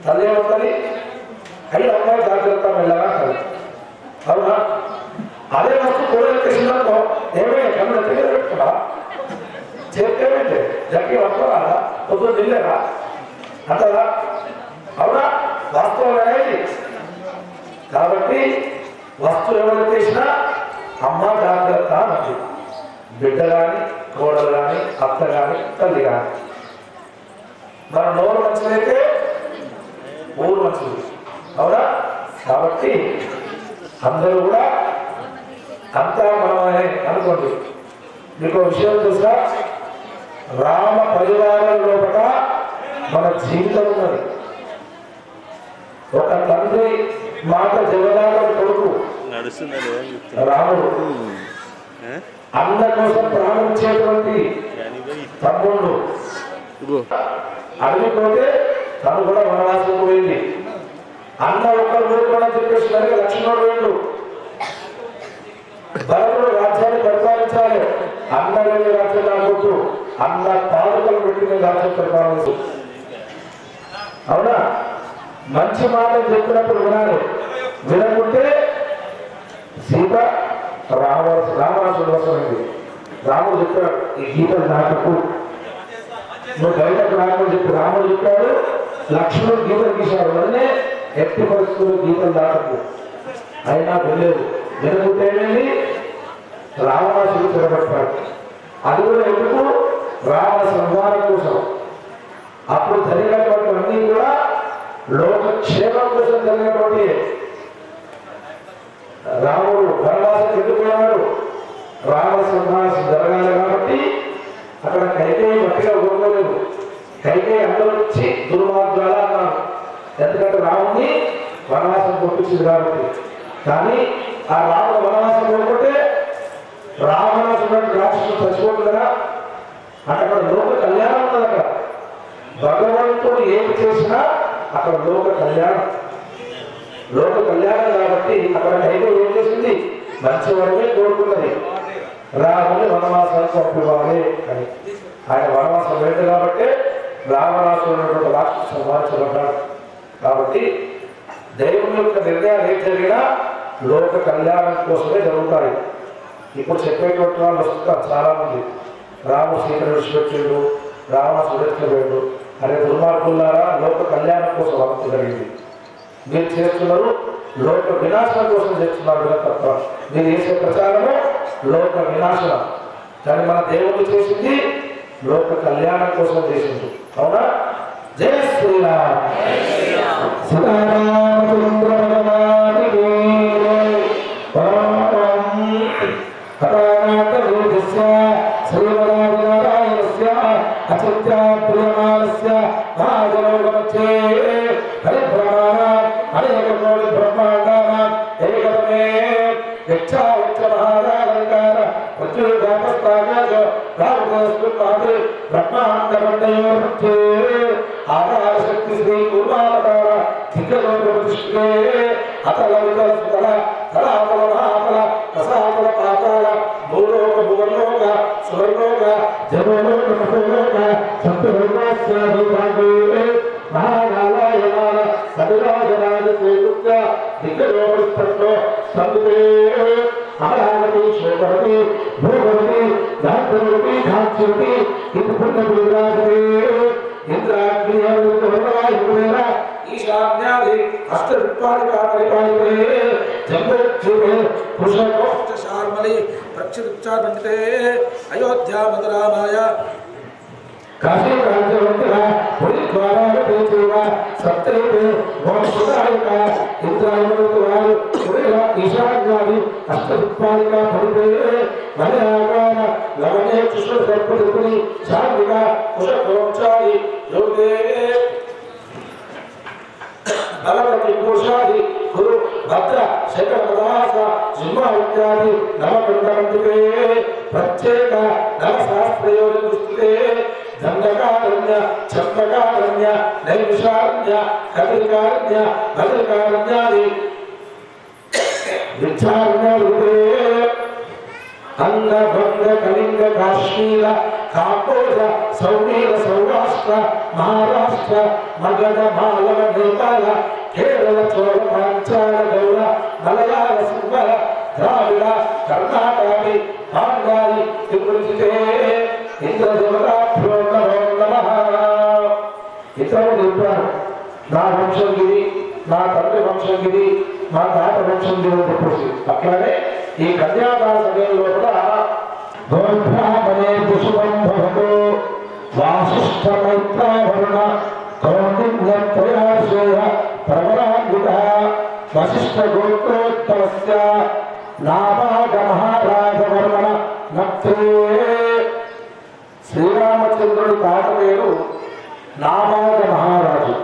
తల్లి ఏమంటుంది? అయ్యి అమ్మాయి జాగ్రత్త వెళ్ళగా అంటారు. అవునా? అదే వస్తువు కూడా చేసిందనుకో, ఏమైనా కన్నా దగ్గర పెట్టుకున్నా చేస్తే జగ్గి వస్తువురా పొద్దున్న తినలేరా అంటారా? అవునా? వాస్తవం అనేది. కాబట్టి వస్తువు ఎవరు చేసినా అమ్మ జాగ్రత్త అన్నది. బిడ్డ కానీ కోడలు కానీ అత్త కానీ తల్లి కానీ. మన నోరు మంచిదైతే ఊరు మంచిది. అవునా? కాబట్టి అందరూ కూడా అంతా మనమే అనుకోండి. మీకు విషయం తెలుసా? రామ పరివారం లోపల మన జీవితం ఉన్నది. ఒక తండ్రి మాట జగదాగం కొడుకు రాముడు, అన్న కోసం ప్రారంభించేటువంటి తమ్ముడు అడిగిపోతే తను కూడా వనవాసం పోయింది. అన్న ఒక్కరు కూడా చెప్పేసి లక్ష్మణుడు వేళ్ళు భరతుడు రాజ్యాన్ని పరిపాలించాలి. అన్న వెళ్ళి రాజ్యం రాకూడదు, అన్న పాదుకలు పెట్టిన రాజ్యం పరిపాలించు. అవునా? మంచి మాటలు చెప్పినప్పుడు వినాలి. వినకుంటే సీత రావణాసుడు వస్తుంది. రాముడు చెప్పాడు, ఈ గీతలు నాటకు, నువ్వు బయటకు రామని చెప్పి రాముడు చెప్పాడు. లక్ష్మణుడు గీతలు గీశాడు. వల్లనే ఎట్టి పరిస్థితులు గీతలు దాటకు. అయినా వెళ్ళలేదు. వినకుంటే ఏమైంది? రావణాసుడు తిరగబడతాడు. అది కూడా ఎందుకు? రావణ సంహారం కోసం. అప్పుడు జరిగినటువంటి అన్నీ కూడా లోకక్షేమం కోసం జరిగినటువంటి. రాముడు వనవాసం ఎదుర్కొన్నాడు. రావణ సంహారం జరగాలి కాబట్టి అక్కడ కైకేయి గట్టిగా కోరుకోలేదు. కైకేయి అందరూ వచ్చి దుర్మార్గాల అన్నారు. ఎందుకంటే రాముడిని వనవాసం పంపించింది కాబట్టి. కానీ ఆ రాముడు వనవాసం కోరుకుంటే రావణాసుడు రాక్షసుడు చచ్చిపోతుంది కదా. అక్కడ లోక కళ్యాణం ఉన్నది. అక్కడ భగవంతుడు ఏమి చేసినా అక్కడ లోక కళ్యాణం కాబట్టి అక్కడ కైకేయి ఏం చేసింది? మంచి వరమే కోరుకున్నది. రాముని వనవాసానికి పంపివ్వాలి అని. ఆయన వనవాసం లేదు కాబట్టి రావణాసుడు రాక్షసు సంహరించబడ్డాడు. కాబట్టి దైవం యొక్క నిర్ణయాలు ఏం జరిగినా లోక కళ్యాణం కోసమే జరుగుతాయి. ఇప్పుడు చెప్పేటువంటి వాళ్ళు వస్తున్నారు చాలా మంది. రాముడు సీతను విడిచిపెట్టిండు, రావణాసుడు ఎత్తుకుపోయాడు. అనే దుర్మార్గులారా, లోక కళ్యాణం కోసం వర్తం జరిగింది. మీరు చేస్తున్నారు లోక వినాశనం కోసం చేస్తున్నారు తప్ప మీరు చేసే ప్రచారము లోక వినాశనం. కానీ మన దేవుడు చేసింది లోక కళ్యాణం కోసం చేసింది. అవునా? జై శ్రీరామ్. సీతారామచంద్ర భగవానికి శ్రీమనారాయణస్య అచిత్యాప్రియమానస్య మహాజనోగమచ్చే హరిభ్రమాణాం అనేక కోటి బ్రహ్మాండానాం ఏకమే యక్షావక్ష మహారాలంకార ప్రత్యేకాపస్తాగాజ రామకస్మిన్నాది బ్రహ్మాండమండయోర్మధ్యే ఆధారశక్తి శ్రీ కూర్మావతార దిగ్గజోపతిష్ఠే అతలవితల సుతల తలాతల మహాతల రసాతల పాతాళ భూలోక భువలోక స్వర్లోక జనలోక మహోలోక సప్తలోక అమరావతి శోభవతి భూభవతి దాంతరవతి ధాంచవతి ఇది పుణ్య గుజరాతీ ఇంద్రాగ్నియువేర ఈశాన్యాది హస్తవిత్పాదికా పరిపాలితే జంబోక్షురే పురుషకోష్ఠ శార్మలి ప్రక్షుచ్చాదంతే అయోధ్యా మధురామాయ కాశీ రాజ్యవంతుల పురిద్వారాగతేవ సప్తైతే గోసుదాయక ఇంద్రాయములకు వారు పురిల ఈశాన్యాది అష్టదిక్పాలిక ఫలితే మలయాగాన లవణే కృష్ణ సర్పదికుని శాంతిక కుశకోంచాది యోగే బలపతి పురుషాది గురు భద్ర శేఖర పదాస సింహ ఇత్యాది నవకంఠమంతికే ప్రత్యేక నవశాస్త్రయోగి దృష్టితే దండకారణ్య చంపకారణ్య నైమిషారణ్య కదలికారణ్య బదలికారణ్యాది విచారణ్యాలుదే అంగభంగ కళింగ కాశ్మీర కాంబోజ సౌమీర సౌరాష్ట్ర మహారాష్ట్ర మగధ మాలవ నేపాల కేరళ చోళ పాంచాల గౌడ మలయాళ సింహల ద్రావిడ కర్ణాటక పాండాలి త్రిపురితే ఇంద్రదేవతాభ్యో నమో నమః. ఇతరులు చెప్పారు నా వంశం ఇది, నా తండ్రి వంశం ఇది, మా తాత వంశం ఇది అని చెప్పేసి. అట్లానే ఈ కన్యాదాన సమయంలో కూడా గోబ్రాహ్మణే పుష్పం భవతో వాసిష్ఠమైత్రావరుణ కౌండిన్యత్రయాశ్రేయ ప్రవరాన్విత వశిష్ఠ గోత్రోత్తమస్య నాభాగ మహారాజవర్మణ నక్తే. శ్రీరామచంద్రుడి తాత పేరు నాభాగ మహారాజు.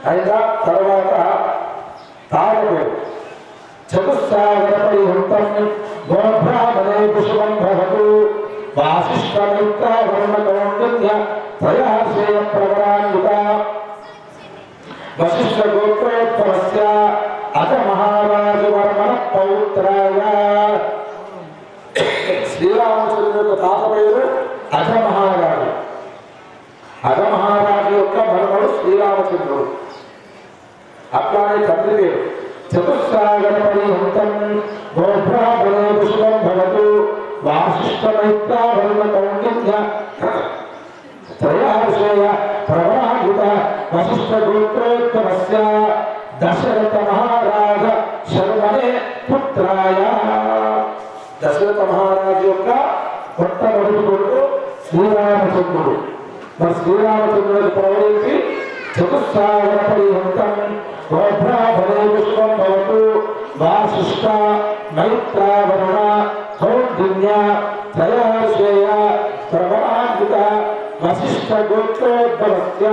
అయినా తర్వాత తాత పేరు చతుస్సాగరపరిహృతం గోబ్రాహ్మణే పుష్పం భవతు వాసిష్ఠమైత్రావరుణ కౌండిన్య త్రయాశ్రేయ ప్రవరాన్విత వశిష్ఠ గోత్రోత్తమస్య అజ మహారాజు వర్మణ పౌత్రాయ. శ్రీరామచంద్రుడి యొక్క తాత పేరు అజ మహారాజు. అజ మహారాజు యొక్క మనుమడు శ్రీరామచంద్రుడు. అట్లానే తండ్రి పేరు చతుస్సాగరపరిహృతం గోబ్రాహ్మణే పుష్పం భవతు వాసిష్ఠమైత్రావరుణ కౌండిన్య త్రయాశ్రేయ ప్రవరాన్విత వశిష్ఠ గోత్రోత్తమస్య దశరథ మహారాజ శర్మనే పుత్రాయ. దశరథ మహారాజు యొక్క మొట్టమొదటి కొడుకు శ్రీరామచంద్రుడు. మరి శ్రీరామచంద్రుడికి ప్రవహించి చతుస్సాగరపరిహృతం గోబ్రాహ్మణే పుష్పం భవతు వాసిష్ఠ మైత్రావరుణ కౌండిన్య త్రయాశ్రేయ ప్రవరాన్విత వశిష్ఠ గోత్రోద్భవస్య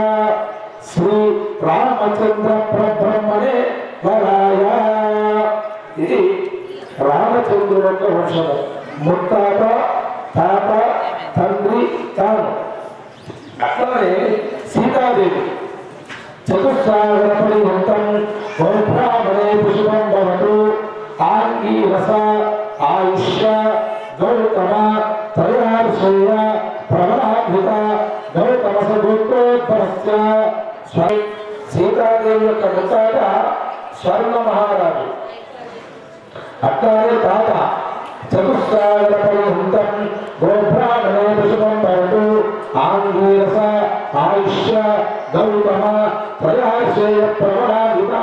శ్రీ రామచంద్ర ప్రబ్రహ్మణే వరాయ. ఇది రామచంద్రుడు యొక్క వంశము. ముత్తాత, తాత, తండ్రి, తాను. అట్లనే సీతాదేవి చతుస్సాగరపరిహృతం గోబ్రాహ్మణే పుష్పం భవతు ఆంగీరస ఆయుష్య గౌతమ త్రయాశ్రేయ ప్రవరాన్విత గౌతమ గోత్రోద్భవస్య. సీతాదేవి యొక్క ముత్తాత స్వర్ణ మహారాజు. అట్లానే తాత చతుస్సాగరపరిహృతం గోబ్రాహ్మణే పుష్పం భవతు ఆంగీరస ఆయుష్య గౌతమ త్రయాశ్రేయ ప్రవరాన్విత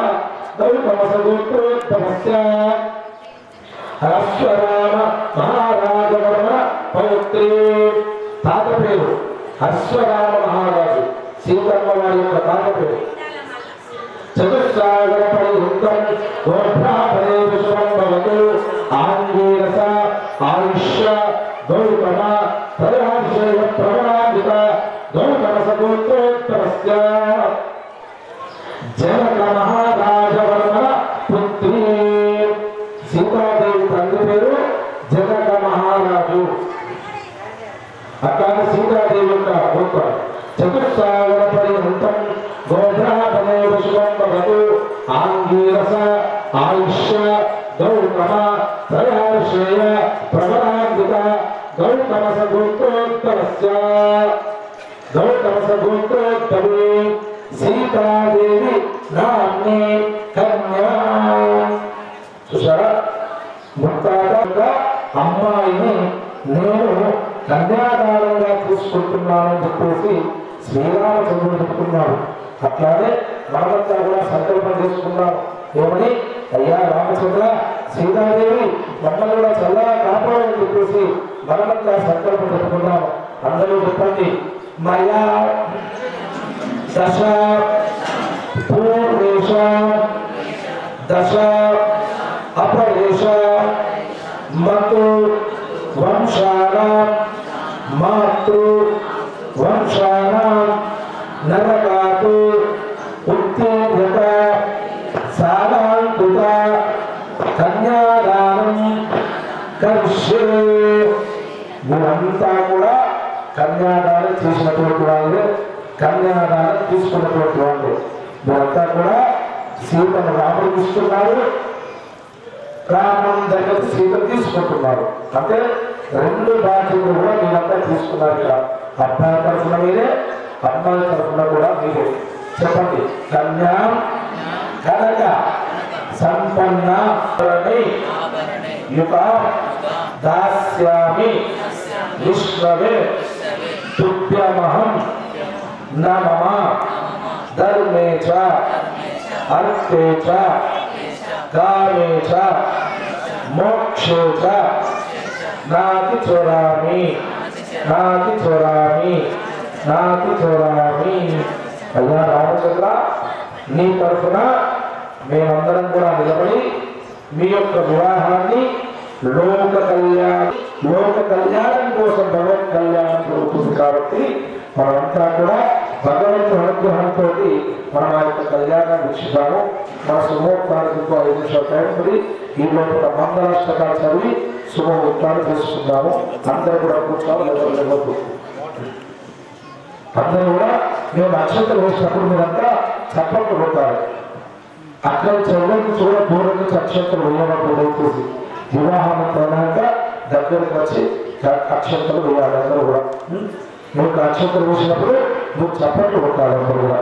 గౌతమ గోత్రోద్భవస్య. అశ్వరామ మహారాజవర్మ పౌత్రి. తాత పేరు అశ్వరామ మహారాజు. సీతమ్మ వారి యొక్క తాత పేరు. చతుస్సాగరపరిహృతం గోబ్రాహ్మణే పుష్పం భవతు ఆంగీరస ఆయుష్య గౌతమ త్రయాశ్రేయ ప్రవరాన్విత గౌతమ గోత్రోత్తమస్య. జనక మహారాజవర్మ పుత్రి. సీతాదేవి తండ్రి పేరు జనక మహారాజు. అట్లానే సీతాదేవి యొక్క గోత్రం చతుస్సాగరపరిహృతం గోబ్రాహ్మణే పుష్పం భవతు ఆంగీరస ఆయుష్య గౌతమ త్రయాశ్రేయ ప్రవరాన్విత గౌతమ గోత్రోత్తమస్య. గౌతమ సగోత్రోత్తమే సీతాదేవి నామ్ని కన్యా. చూసారా, ముత్తాతగా అమ్మాయిని నేను కన్యాదానంగా తీసుకుంటున్నానని చెప్పేసి శ్రీరామచంద్రుడు చెప్తున్నాడు. అట్లానే మనమంతా కూడా సంకల్పం చేసుకున్నాం. ఏమని? అయ్యా రామచంద్ర, సీతాదేవి మమ్మల్ని కూడా చల్లగా కాపాడని చెప్పేసి మనమంతా సంకల్పం చెప్పుకున్నాం. అందరూ చెప్పండి. మయా దశ పూర్వేష దశ అపరేష మతు వంశానాం మాతృ వంశానాం నరకాతు ఉత్తేజత సారాంకుత కన్యాదానం కరిష్యే. మీరంతా కూడా కన్యాదానం చేసినటువంటి వాళ్ళు, కన్యాదానం తీసుకున్నటువంటి వాళ్ళు. మీరంతా కూడా సీతను రాముడికి ఇస్తున్నారు, రాముని దగ్గర సీతను తీసుకుంటున్నారు. అంటే రెండు బాధ్యతలు కూడా మీరంతా తీసుకున్నారు. ఇక్కడ అబ్బాయి తరఫున మీరే, అమ్మాయి తరఫున కూడా మీరే. చెప్పండి. కన్యా కనక సంపన్న యుగ దాస్యామి విష్ణవే తుభ్యమహం నమః ధర్మే చ అర్థే చ కామే చ మోక్షే చ నాతి చోరామి నాతి చోరామి నాతి చోరామి. అయ్యా రామచంద్ర, నీ తరఫున మేమందరం కూడా నిలబడి మీ యొక్క వివాహాన్ని లోక కళ్యాణం కోసం భగవత్ కళ్యాణం జరుగుతుంది కాబట్టి మనమంతా కూడా భగవంతుని అనుగ్రహంతో మనం ఆ యొక్క కళ్యాణాన్ని వీక్షిస్తాము. మన శుభోత్తానికి ఇంకో 5 నిమిషాలు టైం ఉంది. ఈ లోపల మంగళాష్టకాలు చదివి శుభోత్తాన్ని చేసుకుందాము. అందరూ కూడా కూర్చోవాలి. ఎవరు అందరూ కూడా మేము అక్షంతలు వేసినప్పుడు మీరంతా చప్పట్లు కొట్టాలి. అక్కడ చదువుకు కూడా దూరం నుంచి అక్షంతలు వేయనప్పుడు దయచేసి వివాహం అయినాక దగ్గరకు వచ్చి అక్షంతలు వేయాలి. అందరూ కూడా మీకు అక్షంతలు వేసినప్పుడు నువ్వు చప్పట్లు కొట్టాలి. అందరూ కూడా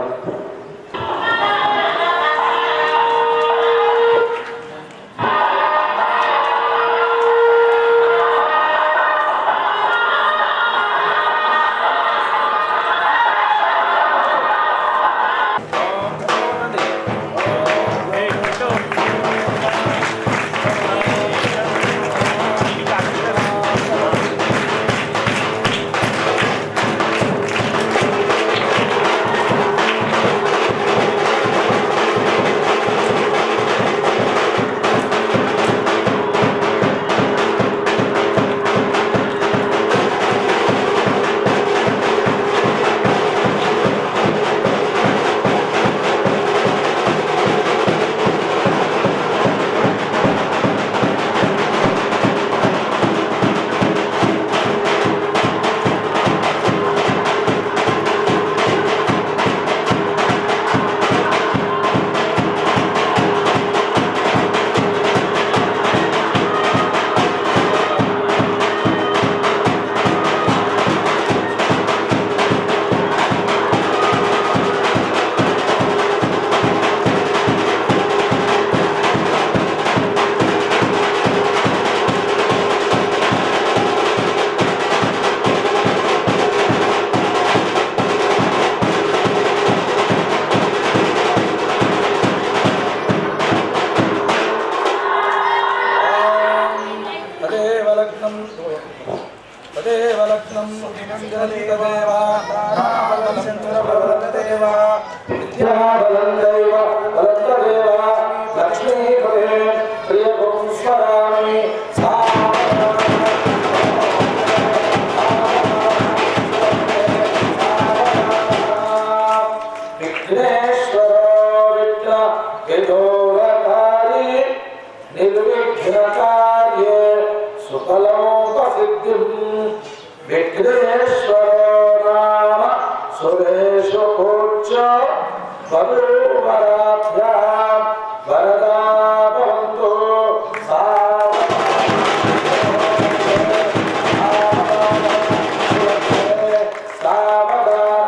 సావధాన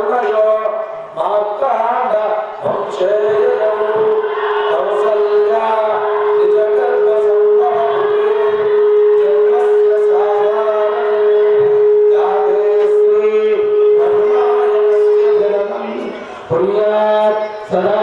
ఉన్నాయో మార్తాండ వంశేయో కౌసల్య నిజ గర్భ సంభవతి జన్మస్య సారాణి యాదే శ్రీ బ్రహ్మాయనస్య జననం పుర్యాత్ సదా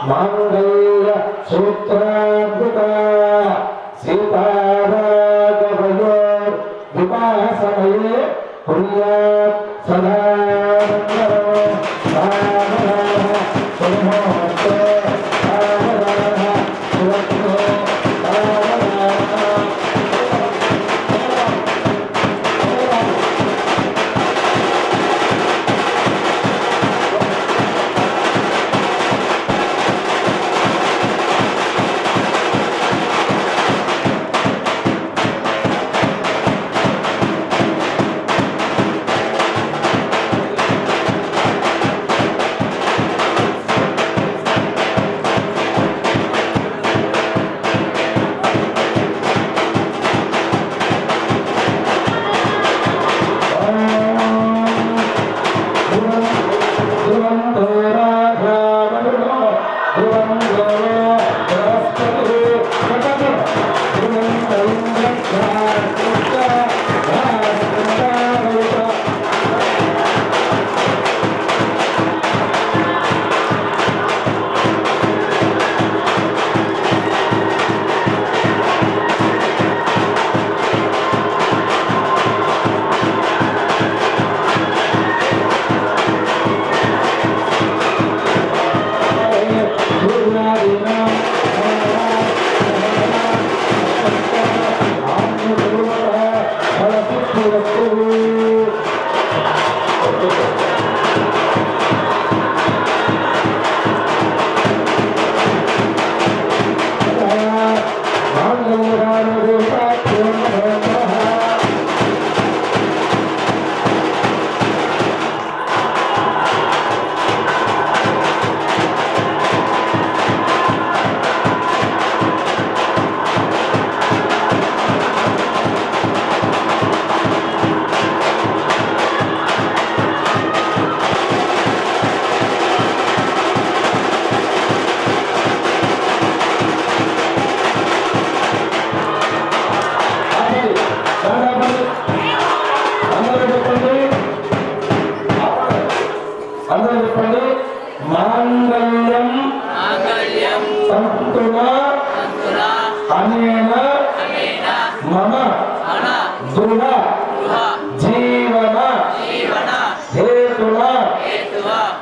మాంగళ్య సూత్రాద్భుత సీతారాఘవయో వివాహ సమయే పుర్యాత్ సదా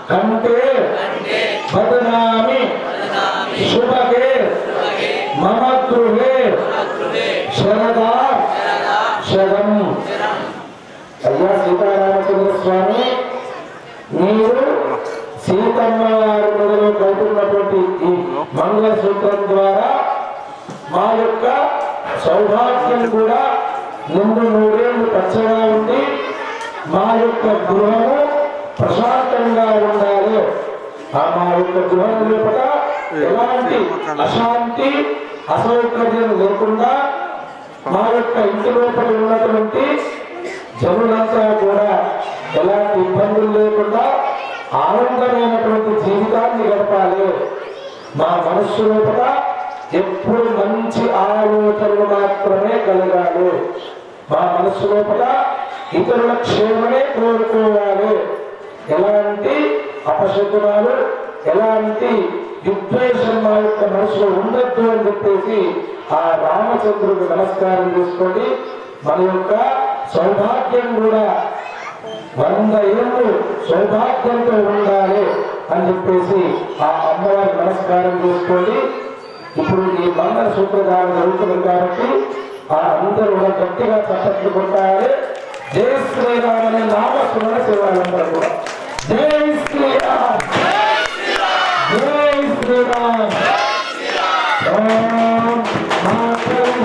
కంటే బదనామి శుభగే మమ గృహే శరదా శరం. అయ్యా సీతారామచంద్ర స్వామి, మీరు సీతమ్మ వారి మొదలు కలుపుతున్నటువంటి ఈ మంగళసూత్రం ద్వారా మా యొక్క సౌభాగ్యం కూడా ముందు 3 ఏళ్ళు పచ్చగా ఉండి మా యొక్క గృహము ప్రశాంతంగా ఉండాలి. ఆ మా యొక్క గృహం లోపల ఎలాంటి అశాంతి అసౌకర్యం లేకుండా మా యొక్క ఇంటి లోపల ఉన్నటువంటి జనులంతా కూడా ఎలాంటి ఇబ్బందులు లేకుండా ఆనందమైనటువంటి జీవితాన్ని గడపాలి. మా మనస్సు లోపల ఎప్పుడు మంచి ఆలోచనలు మాత్రమే కలగాలి. మా మనస్సు లోపల ఇతరుల క్షేమమే కోరుకోవాలి. ఎలాంటి అపశకునాలు, ఎలాంటి విద్వేషం మా యొక్క మనసులో ఉండద్దు అని చెప్పేసి ఆ రామచంద్రుడికి నమస్కారం చేసుకోండి. మన యొక్క సౌభాగ్యం కూడా 100 ఏళ్ళు సౌభాగ్యంతో ఉండాలి అని చెప్పేసి ఆ అమ్మవారికి నమస్కారం చేసుకోండి. ఇప్పుడు ఈ మంగళ సూత్రధారణ జరుగుతుంది కాబట్టి ఆ అందరూ గట్టిగా చప్పట్లు కొట్టాలి. జయ శ్రీరామ్ అనే నామస్మరణ చేయాలందరూ కూడా జై శ్రీరామ్ జై శ్రీరామ్ ఓం మాతరం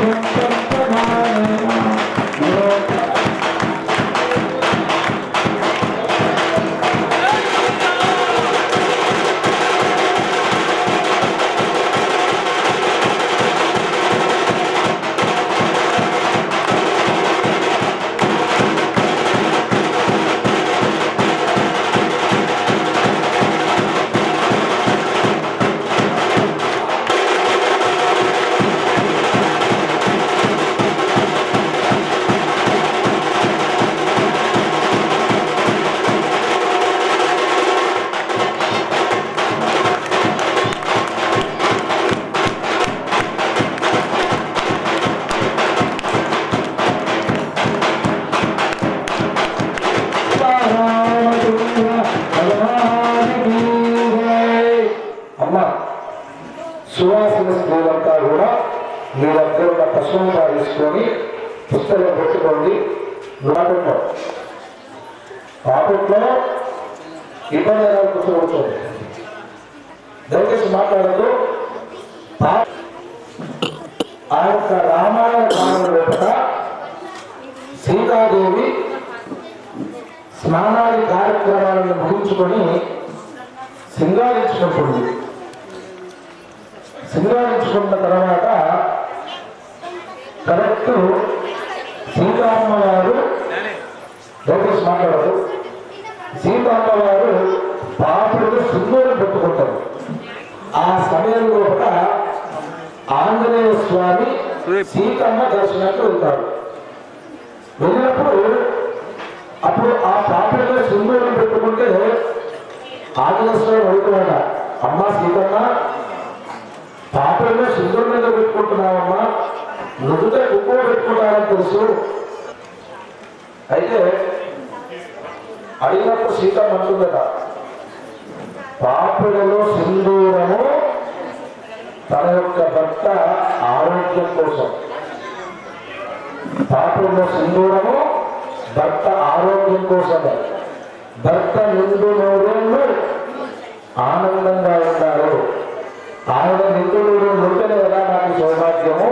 సువాసన స్త్రీలంతా కూడా మీ దగ్గర ఉన్న పశువులు తీసుకొని పుస్తకం పెట్టుకోండి. పాపట్లో ఇబ్బంది కూర్చోవచ్చు. దయచేసి మాట్లాడదు. ఆ యొక్క రామాయణ కాలం లోపల సీతాదేవి స్నానాది కార్యక్రమాలను ముగించుకొని సింగారించుకుంటుంది. సింగారించుకున్న తర్వాత కరెక్ట్ సీతమ్మ వారు దయచేసి మాట్లాడదు. సీతమ్మ వారు పాపులకు సింధూరం పెట్టుకుంటారు. ఆ సమయంలో ఒక ఆంజనేయ స్వామి సీతమ్మ దర్శనానికి వెళ్తారు. వెళ్ళినప్పుడు అప్పుడు ఆ పాపులకు సింధూరం పెట్టుకుంటే ఆంజనేయ స్వామి వెళ్తున్నాడ, అమ్మ సీతమ్మ పాపలను సింధూరం మీద పెట్టుకుంటున్నావమ్మా, నుదుట కుంకుమ పెట్టుకుంటానని తెలుసు. అయితే అడిగినప్పుడు సీతమ్మ అంటుందట, పాపులలో సింధూరము తన యొక్క భర్త ఆరోగ్యం కోసం, పాపులలో సింధూరము భర్త ఆరోగ్యం కోసమే. భర్త నిండు నూరేళ్ళు ఆనందంగా ఉంటారు. ఆయన నిండు నూరేళ్ళు ఉంటేనే కదా నాకు సౌభాగ్యము,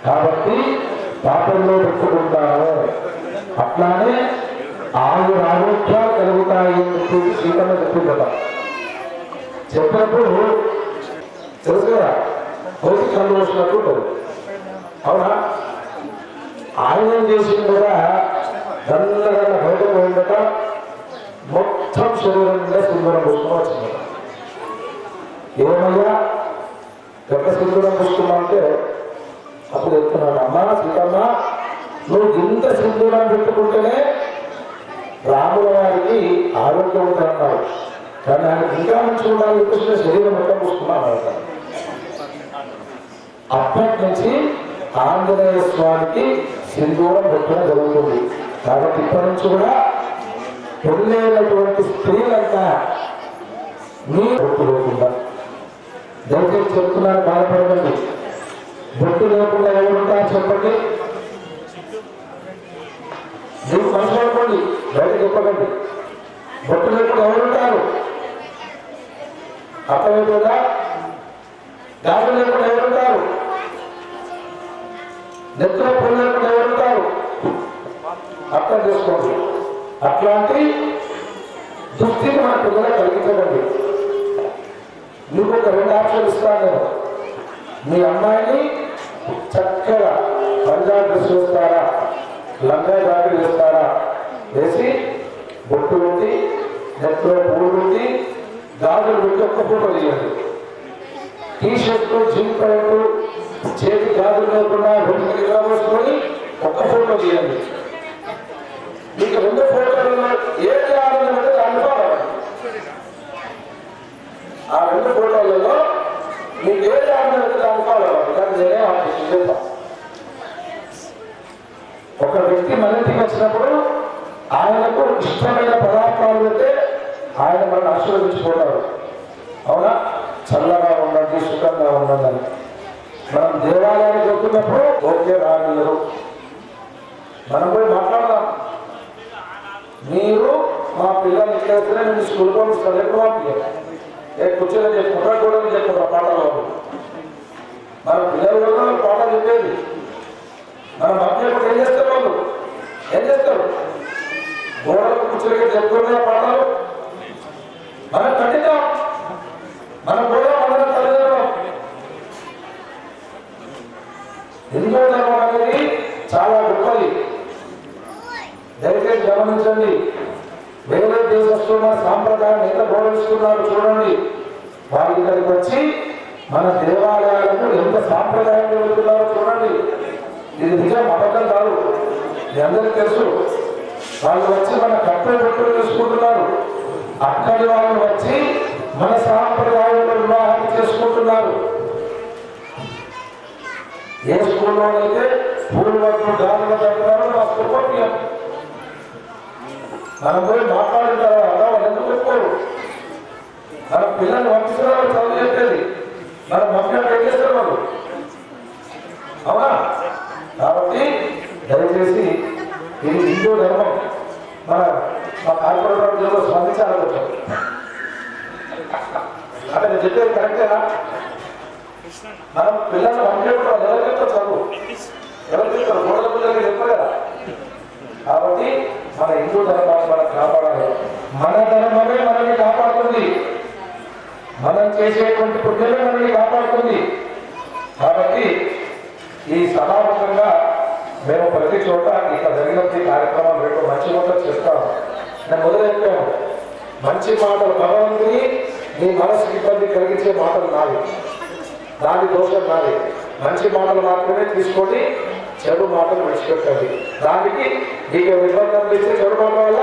కాబట్టి పాపంలో పెట్టుకుంటాను. అట్లానే ఆరోగ్యాలు కలుగుతాయి అని చెప్పి సీతమ్మ చెప్పిందట. చెప్పినప్పుడు తెలుసు కదా, కోసి కళ్ళు వచ్చినట్టు ఉంటుంది. అవునా? ఆయన ఏం చేసింది కూడా దన్నగా బయట పోయిందట. మొత్తం శరీరం మీద సింధూరం పుష్పం వచ్చిందట. ఏమయ్యా ఎక్కడ సింధూరం పుష్పం అంటే అప్పుడు చెప్తున్నాడు, అమ్మా సీతమ్మ నువ్వు ఇంత సింధూరం పెట్టుకుంటేనే రాముల వారికి ఆరోగ్యం ఉందన్నారు, కానీ ఆయన ఇంకా మంచి ఉండాలని చెప్పేసి శరీరం మొత్తం పుష్పమా. అప్పటి నుంచి ఆంజనేయ స్వామికి సింధూరం పెట్టడం జరుగుతుంది. కాబట్టి ఇప్పటి నుంచి కూడా పెళ్ళైనటువంటి స్త్రీలంతా నీ బొట్టు లేకుండా, దయచేసి చెప్తున్నాను, బాధపడకండి. బొట్టు లేకుండా ఎవరుంటారు చెప్పండి. నీకు మనసు అనుకోండి, బయట చెప్పకండి. బొట్టు లేకుండా ఎవరుంటారు? అర్థమైపోయిందా? గాజు లేకుండా ఎవరుంటారు? నెత్తులో పూలు లేకుండా ఎవరుంటారు? అర్థం చేసుకోండి. అట్లాంటి దుస్థితి మన పిల్లలు కలిగించకండి. మీకు ఒక 2 ఆప్షన్ ఇస్తాను నేను. మీ అమ్మాయిని చక్కగా పంజాబ్ డ్రెస్ వేస్తారా, లంగా జాకెట్ వేస్తారా, వేసి బొట్టు పెట్టి నెత్తులో పూలు పెట్టి గాజులు పెట్టి ఒక్క ఫోటో తీయండి. టీషర్ట్, జీన్ ప్యాంటు, చేతి గాజులు లేకుండా వెంటనే ఇలా వేసుకొని ఒక్క ఫోటో తీయండి. మీకు 2 ఫోటోలలో ఏది ఆనందం అంటే దాన్ని కావాలి. ఆ 2 ఫోటోలలో మీకు ఏది ఆనందం అంటే దాన్ని కావాలి. కానీ నేనే ఆలోచన చేస్తాను. ఒక వ్యక్తి మన ఇంటికి వచ్చినప్పుడు ఆయనకు ఇష్టమైన పదార్థాలు పెడితే ఆయన మనల్ని ఆశీర్వదించుకుంటారు. అవునా? చల్లగా ఉండండి, సుఖంగా ఉండండి. మనం దేవాలయానికి వెళ్తున్నప్పుడు ఓకే రానియరు, మనం పోయి మాట్లాడదాం. మీరు మా పిల్లలు ఇట్లా వస్తే నేను స్కూల్ పంపిస్తాను ఎప్పుడు పంపించాను కూర్చొని చెప్పుకుంటా కూడా చెప్పుకుంటా పాటలు మన పిల్లలు కూడా పాటలు చెప్పేది మన మధ్య ఏం చేస్తారు వాళ్ళు ఏం చేస్తారు గోడలకు కూర్చొని చెప్పుకునే పాటలు మనం కట్టిద్దాం మనం కూడా మన తల్లిదండ్రులు హిందూ ధర్మం అనేది చాలా గొప్పది దయచేసి గమనించండి వేరే దేశస్తున్న సాంప్రదాయం ఎంత గౌరవిస్తున్నారు చూడండి వాళ్ళు ఇక్కడికి వచ్చి మన దేవాలయాలకు ఎంత సాంప్రదాయం జరుగుతున్నారో చూడండి ఇది నిజం అబద్ధం కాదు మీ అందరికీ తెలుసు వాళ్ళు వచ్చి మన కట్టెలు పెట్టుకుని చూసుకుంటున్నారు అక్కడి వాళ్ళు వచ్చి మన సాంప్రదాయంలో వివాహం చేసుకుంటున్నారు ఏ స్కూల్లో అయితే పూర్వ గాలుల దగ్గర మా మనం పోయి మాట్లాడిన తర్వాత వాళ్ళు ఎందుకు ఒప్పుకోరు మన పిల్లల్ని పంపిస్తున్నారు చదువు చెప్పేది మన మమ్మీ ఏం చేస్తారు వాళ్ళు అవునా కాబట్టి దయచేసి ఇది హిందూ ధర్మం మా కార్పొరేటర్ స్పందించాలనుకుంటాం అంటే నేను చెప్పేది కరెక్టేనా మనం పిల్లల్ని పంపేప్పుడు వాళ్ళు ఎవరు చెప్తారు చదువు ఎవరు చెప్తారు గోడల పిల్లలకి చెప్పరు కదా కాబట్టి మన హిందూ ధర్మాన్ని మనం కాపాడాలి మన ధర్మమే మనల్ని కాపాడుతుంది మనం చేసేటువంటి పుణ్యమే మనల్ని కాపాడుతుంది కాబట్టి ఈ సమావేశంగా మేము ప్రతి చోట ఇక్కడ జరిగినటువంటి కార్యక్రమాలు రేపు మంచి మాటలు చెప్తాము నేను మొదలు చెప్పాము మంచి మాటలు భగవంతుని మీ మనసుకి ఇబ్బంది కలిగించే మాటలు నావి దాని దోషం నాది మంచి మాటలు మాత్రమే తీసుకోండి చెడు మాటలు విడిచిపెట్టండి దానికి మీకు నిబంధన ఇచ్చే చెడు మాటల వల్ల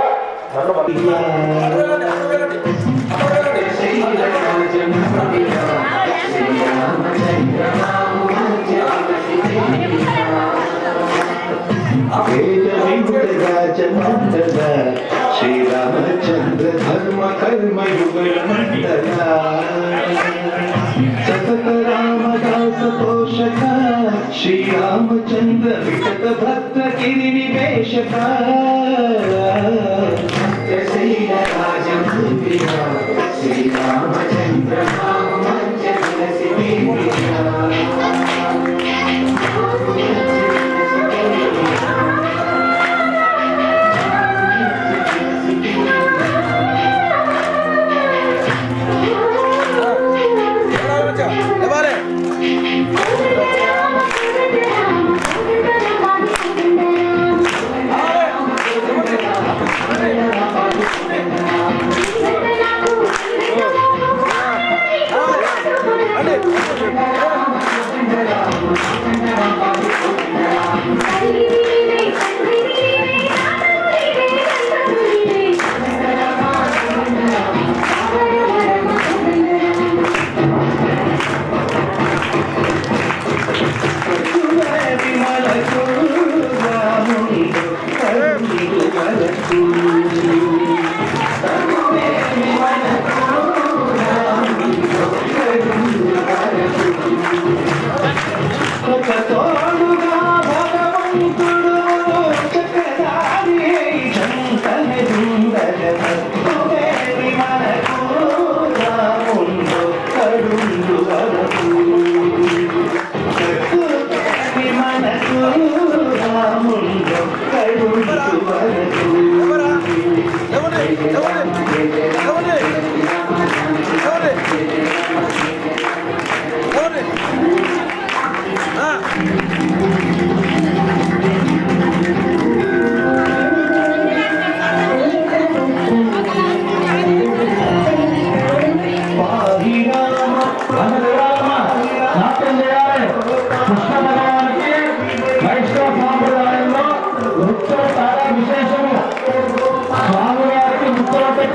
శ్రీరామచంద్ర ధర్మ కర్మ యుగల మండల సతత రామదాస పోషక శ్రీరామచంద్ర వికట భక్త గిరి నివేశక శ్రీరామచంద్ర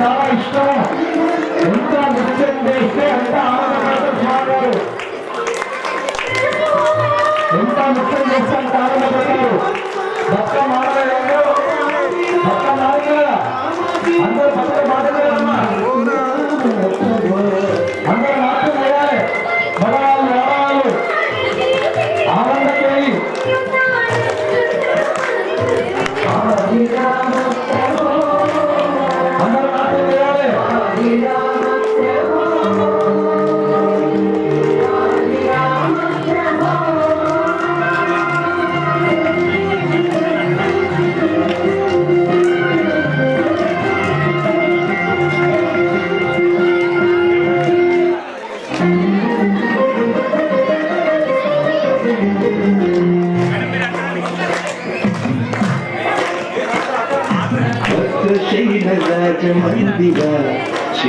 చాలా ఇష్టం ఎంత నృత్యం చేస్తే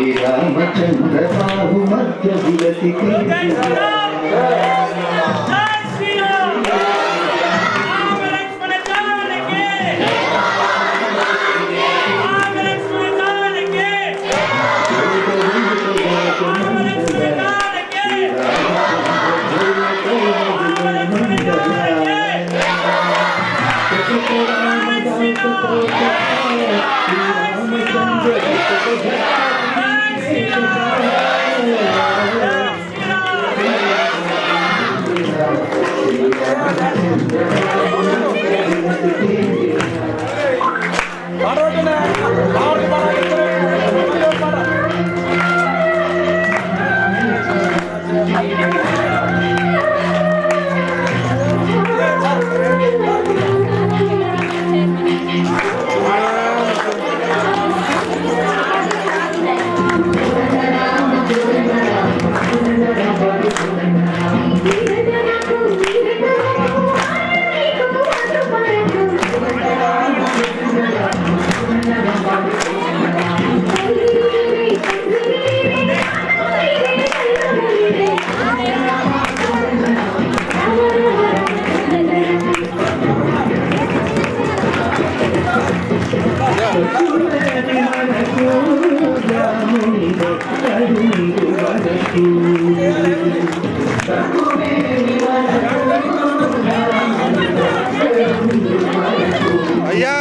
శ్రీరామచంద్ర బాహు మధ్య విలసి అయ్యా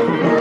Yeah.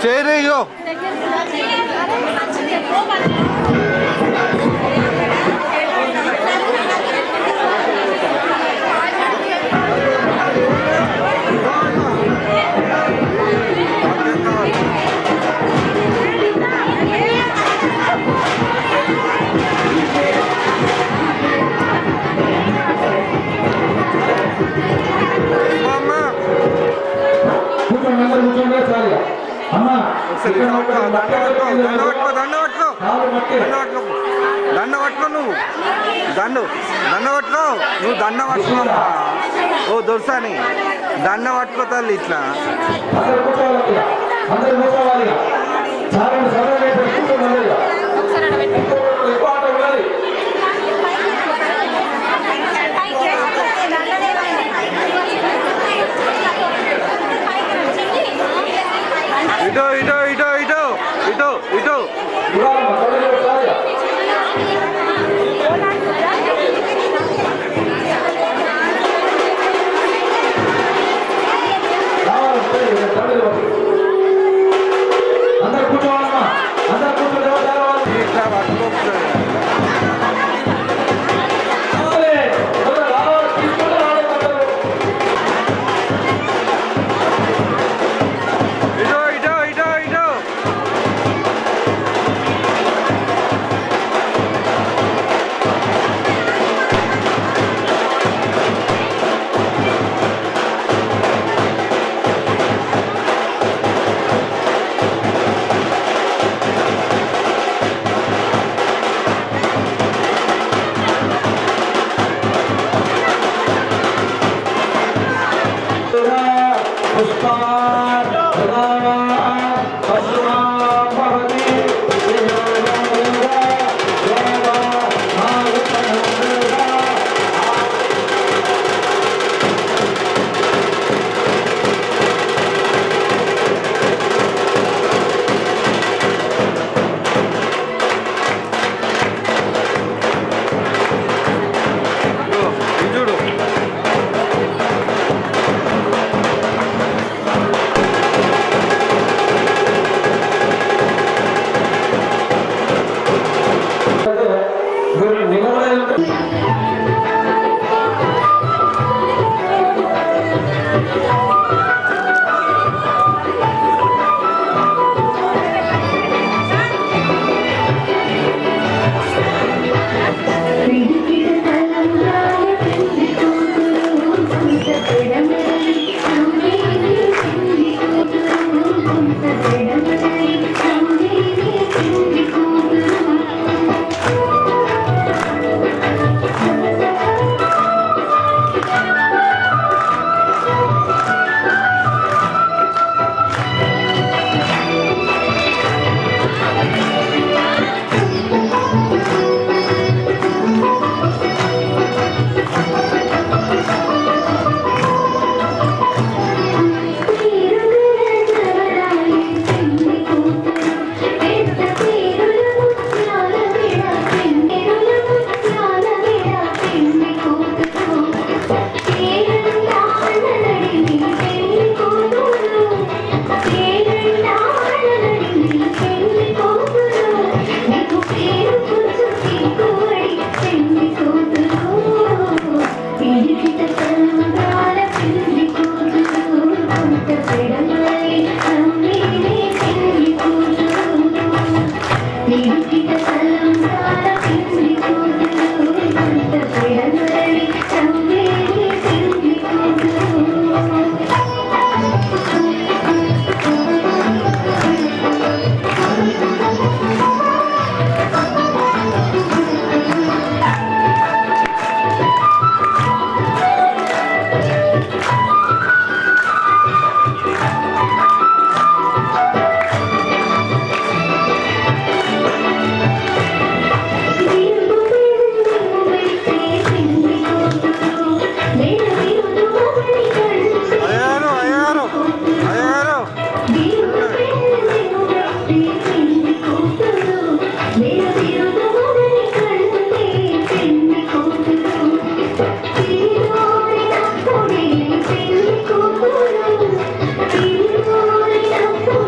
చేయరేయో కూర్చోండి, అందరూ కూర్చోండి చాలు. అమ్మా ఇక్కడ కాలు పట్టి దండ పట్టుకో నువ్వు దండ పట్టుకో నువ్వు దండ పట్టుకోమ్మా ఓ దొరసాని దండ పట్టుకో తల్లి ఇట్లా అందరూ కూర్చోవాలి ఇక. అందరూ కూర్చోవాలి ఇక. చాలండి సరే కూర్చోండి ఇక. ఎక్కువ ఆట ఉన్నది. ఇటో ఇటో ఇటో ఇటో ఇటో ఇటో ఇవ్వాలమ్మా, తొందరగా వచ్చాలి ఇక. రావాలి, తొందరగా వచ్చి. అందరూ కూర్చోవాలమ్మా, అందరూ కూర్చోండి, ఎవరు రావాలి? ఇట్లా పట్టుకోవచ్చు రావాలి, తొందరగా రావాలి, తీసుకుంటూ రావాలి అందరూ. ఇటో ఇటో ఇటో ఇటో చూడు మీరు నిలబడేది ఉంటే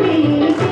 Thank you.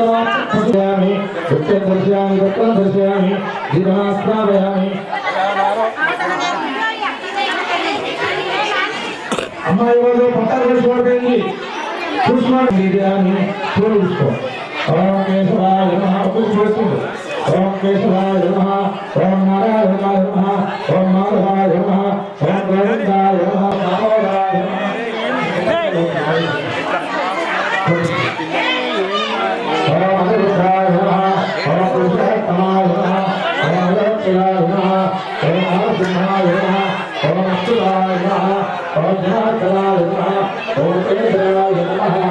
दर्शयामि उत्तम दर्शयामि दत्तं दर्शयामि दीर्घास्नावयामि अम्मा इवो पत्ता वेसुकोंడి చూసుకోండి మీడియాని చూసుకో ఓం కేశవాయ నమః చూసుకోండి ఓం కేశవాయ నమః ఓం నారాయణాయ నమః ఓం మాధవాయ నమః ఓం గోవిందాయ నమః నారాయణాయ ఓం అనిరుద్ధాయ నమః ఓం పురుషోత్తమాయ నమః ఓం లోకయాయ నమః ఓం ఆదిత్యాయ నమః ఓం అచ్యుతాయ నమః ఓం జ్ఞానకరాయ నమః ఓం కేశవాయ నమః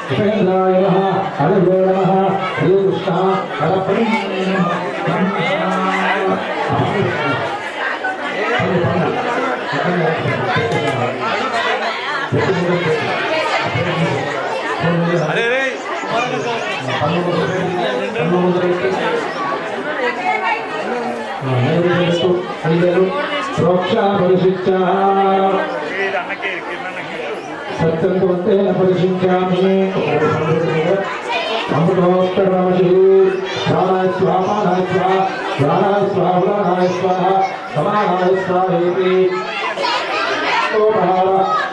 ఉపేంద్రాయ నమః హరే నమః హరే కృష్ణ హరే అరే రే ప్రోక్షాపరిశిక్ష సత్యంతేన పరిశించామి అమృతోత్తరమసి ప్రాణాయ స్వాహ ప్రాణాయ స్వాహ ప్రాణాయ స్వాహ ప్రాణాయ స్వాహ సమానాయ స్వాహేతి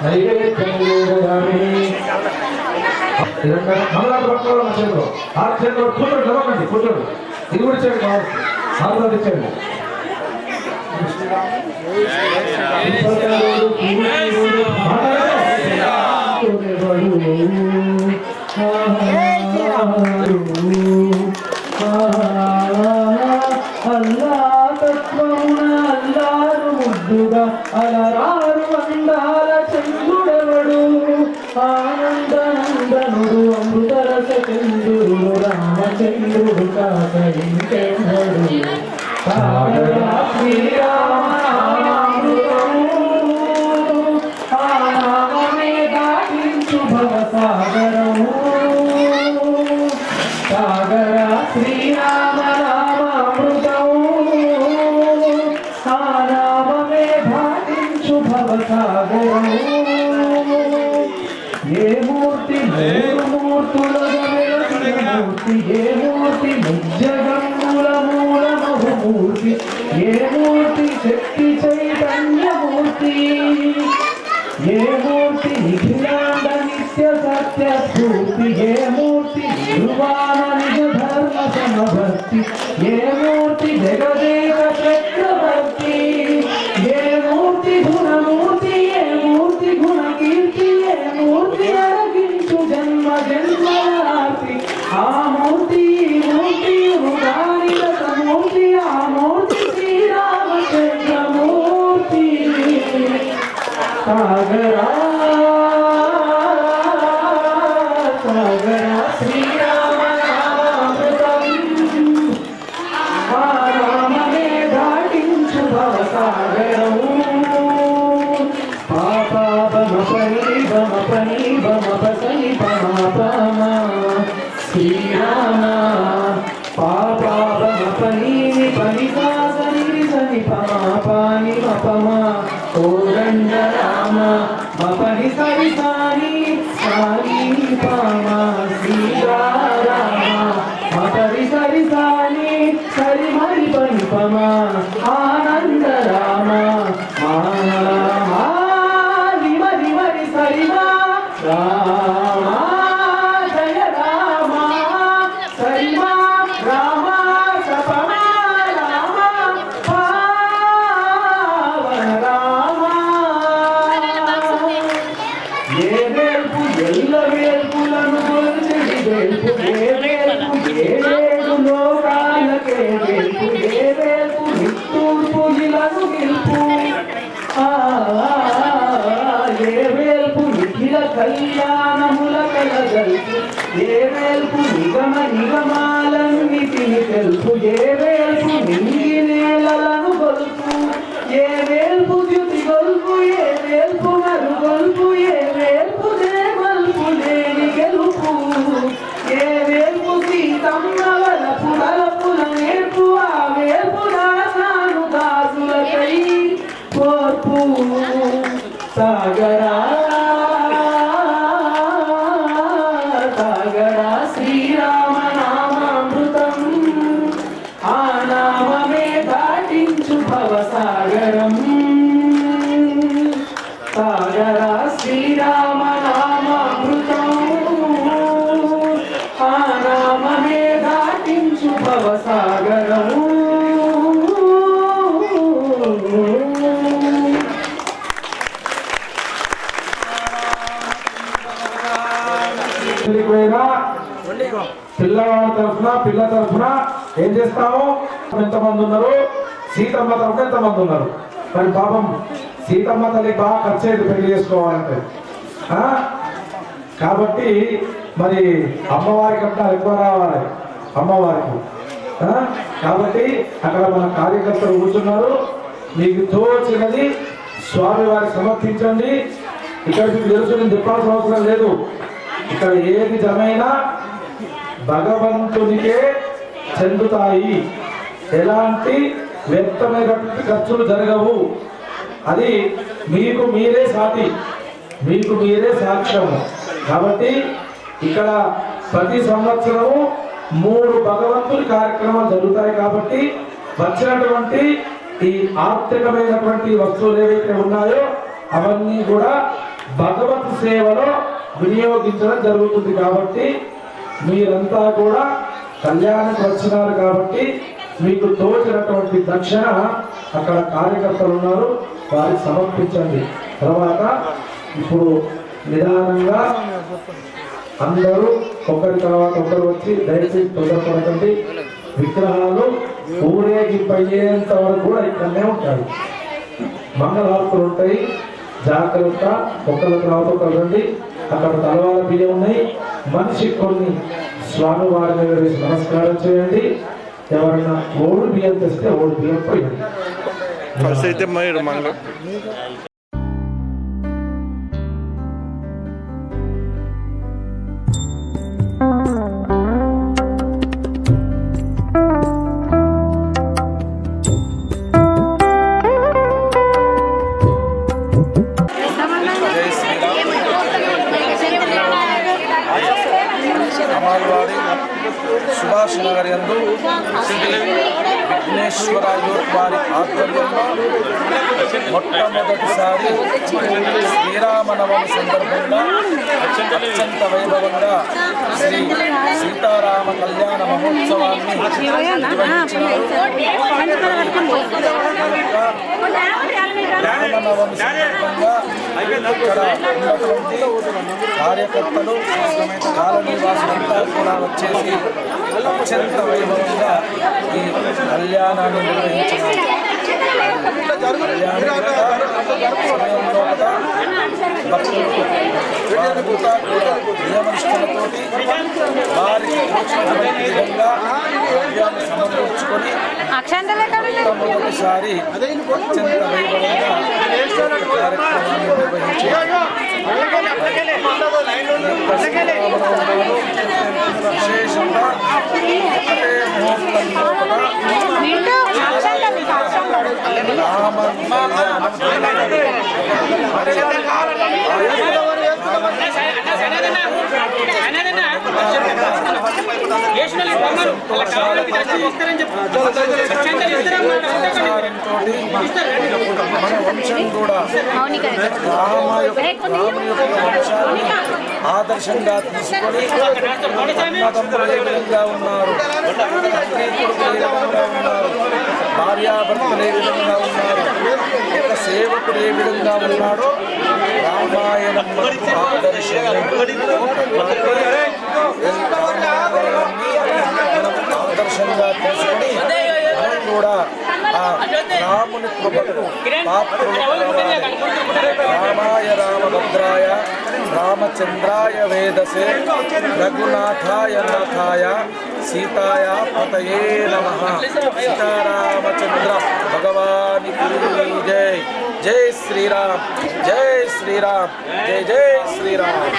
నైవేద్యం మంగళాలు పట్టుకోవాలి మా చేతిలో ఆ చేతిలో కూర్చోండి చదవండి కూర్చోండి ఇది కూడా ఇచ్చేయండి కావచ్చు ఆరు ఇచ్చేయండి అల్లాతత్వమున అల్లారు ముద్దుగా అలరారు అందాల చంద్రుడెవడు ఆనందనందనుడు అమృతరస చంద్రుడు రామచంద్రుడు కాక ఇంకెవడు శ్రీరామనామృతము దాటించు భవసాగరము సాగర శ్రీరామనామామృతము నామమే భాటించు భవసాగరము ఏ మూర్తి మూడు మూర్తులుగా వెలసిన మూర్తి ఏ మూర్తి నిజగమ్ముల మూల బహుమూర్తి ఏ మూర్తి శక్తి చైతన్యమూర్తి ఏ మూర్తి నిఖిలాండ నిత్య సత్య స్ఫూర్తి ఏ మూర్తి నిర్వాణ నిజ ధర్మ సమభక్తి ఏ మూర్తి జగదేక చక్రవర్తి ఏ మూర్తి గుణమూర్తి ఏ మూర్తి గుణకీర్తి ఏ మూర్తి అరగించు జన్మ జన్మార్తి ఆ మూర్తి మూర్తి ఉదారిత మూర్తి ఆ మూర్తి శ్రీరామచంద్రమూర్తి సాగరా సాగరా శ్రీరామనామృతం రామనే దాటించు భవసాగరము పాపా బమ పని పమ శ్రీరామ పాపా బమ పని సని పాని మపమ కోదండ రామ మపని సరి సాని పామ శ్రీరామ మపరి సరి సాని సరి మరి పని పమ ఆనంద రామ మరి మరి సరి రామ జయ రామ సరి రామ సపమ రామ పావన రామ ఏ వేల్పు ఎల్ల వేల్పులను కొలిచెడి వేల్పు ఏ వేల్పు ఏడు లోకాలకే వేల్పు ఏ వేల్పు నిట్టూర్పు ఇలను గెలుపు ఏ వేల్పు నిఖిల కళ్యాణముల కలగల్పు ఏ వేల్పు నిగమ నిగమాలన్నిటిని తెలుపు ఏ వేల్పు నింగి నేలలను గొలుపు ఏ వేల్పు ద్యుతి గొల్పు ఏ వేల్పు మరు గొల్పు ఏ వేల్పు దేవల్పు లేని గెలుపు ఏ వేల్పు సీతమ్మ వలపు వలపుల నేర్పు ఆ వేల్పు దాసా భవసాగరం సాగర శ్రీరామ నామామృతం ఆ నామమే దాటించు భవసాగరం. పిల్లవాడి తరఫున పిల్ల తరఫున ఏం చేస్తాము? ఎంతమంది ఉన్నారు? సీతమ్మ తరఫున ఎంతమంది ఉన్నారు? మరి పాపం సీతమ్మ తల్లి బాగా ఖర్చు అయితే పెళ్లి చేసుకోవాలంటే కాబట్టి మరి అమ్మవారికి అంతా ఎక్కువ రావాలి అమ్మవారికి. కాబట్టి అక్కడ మన కార్యకర్తలు కూర్చున్నారు. మీకు తోచినది స్వామి వారికి సమర్పించండి. ఇక్కడ మీకు తెలుసు, నేను చెప్పాల్సిన అవసరం లేదు. ఇక్కడ ఏది జమైనా భగవంతునికే చెందుతాయి. ఎలాంటి వ్యక్తమైనటువంటి ఖర్చులు జరగవు. అది మీకు మీరే సాటి, మీకు మీరే సాక్ష్యము. కాబట్టి ఇక్కడ ప్రతి సంవత్సరము 3 భగవంతుని కార్యక్రమాలు జరుగుతాయి. కాబట్టి వచ్చినటువంటి ఈ ఆర్థికమైనటువంటి వస్తువులు ఏవైతే ఉన్నాయో అవన్నీ కూడా భగవత్ సేవలో వినియోగించడం జరుగుతుంది. కాబట్టి మీరంతా కూడా కళ్యాణానికి వచ్చినారు కాబట్టి మీకు తోచినటువంటి దక్షిణ అక్కడ కార్యకర్తలు ఉన్నారు, వారికి సమర్పించండి. తర్వాత ఇప్పుడు నిదానంగా అందరూ ఒకరి తర్వాత ఒకరు వచ్చి దయచేసి తొందరపడకండి. విగ్రహాలు ఊరేగింపు అయ్యేంత వరకు కూడా ఇక్కడనే ఉంటాయి. మంగళహారతులు ఉంటాయి. జాగ్రత్త, ఒకరి తర్వాత ఒకరు రండి. అక్కడ తలవాల బియ్యం ఉన్నాయి. మనిషి కొన్ని స్వామి వారి మీద వేసి నమస్కారం చేయండి. ఎవరైనా ఓడు బియ్యం తెస్తే ఓడు బియ్యం పోయండి. అమర్వాడి సుభాష్ నగర్ యందు విఘ్నేశ్వర యూత్ వారి ఆధ్వర్యంలో మొట్టమొదటిసారి శ్రీరామనవమి సందర్భంగా అత్యంత వైభవంగా శ్రీ సీతారామ కళ్యాణ మహోత్సవాన్ని నిర్వహించినారు. రామనవమి సందర్భంగా ఇక్కడ ఉన్నటువంటి కార్యకర్తలు కాలనీవాసులంతా కూడా వచ్చేసి అత్యంత వైభవంగా ఈ కళ్యాణాన్ని నిర్వహించినారు. సమయంలో భక్తులు వారంతా కూడా నియమనిష్టలతోటి వారికి వచ్చినటువంటి విధంగా ద్రవ్యాన్ని సమర్పించుకొని మొదటిసారి అత్యంత వైభవంగా కార్యక్రమాన్ని నిర్వహించారు. విశేషంగా ఒకటే ముహూర్తంలో మన వంశం కూడా రామ యొక్క వంశాన్ని ఆదర్శంగా తీసుకొని అన్నదమ్ములు ఏ విధంగా ఉన్నారు, తండ్రి కొడుకులు ఏ విధంగా ఉన్నారు, భార్యాభర్తలు ఏ విధంగా ఉన్నారు, ఒక సేవకుడు ఏ విధంగా ఉన్నాడో రామాయణం ఆదర్శం. ఆదర్శంగా తీసుకొని మనం కూడా ఆ రాముని కృపకు పాత్రులు రామాయ రామభద్రాయ రామచంద్రాయ వేదసే రఘునాథాయ నాథాయ సీతాయ పతయే నమః. సీతారామచంద్ర భగవానికి జై. జై శ్రీరామ్, జై శ్రీరామ్, జై జై శ్రీరామ్.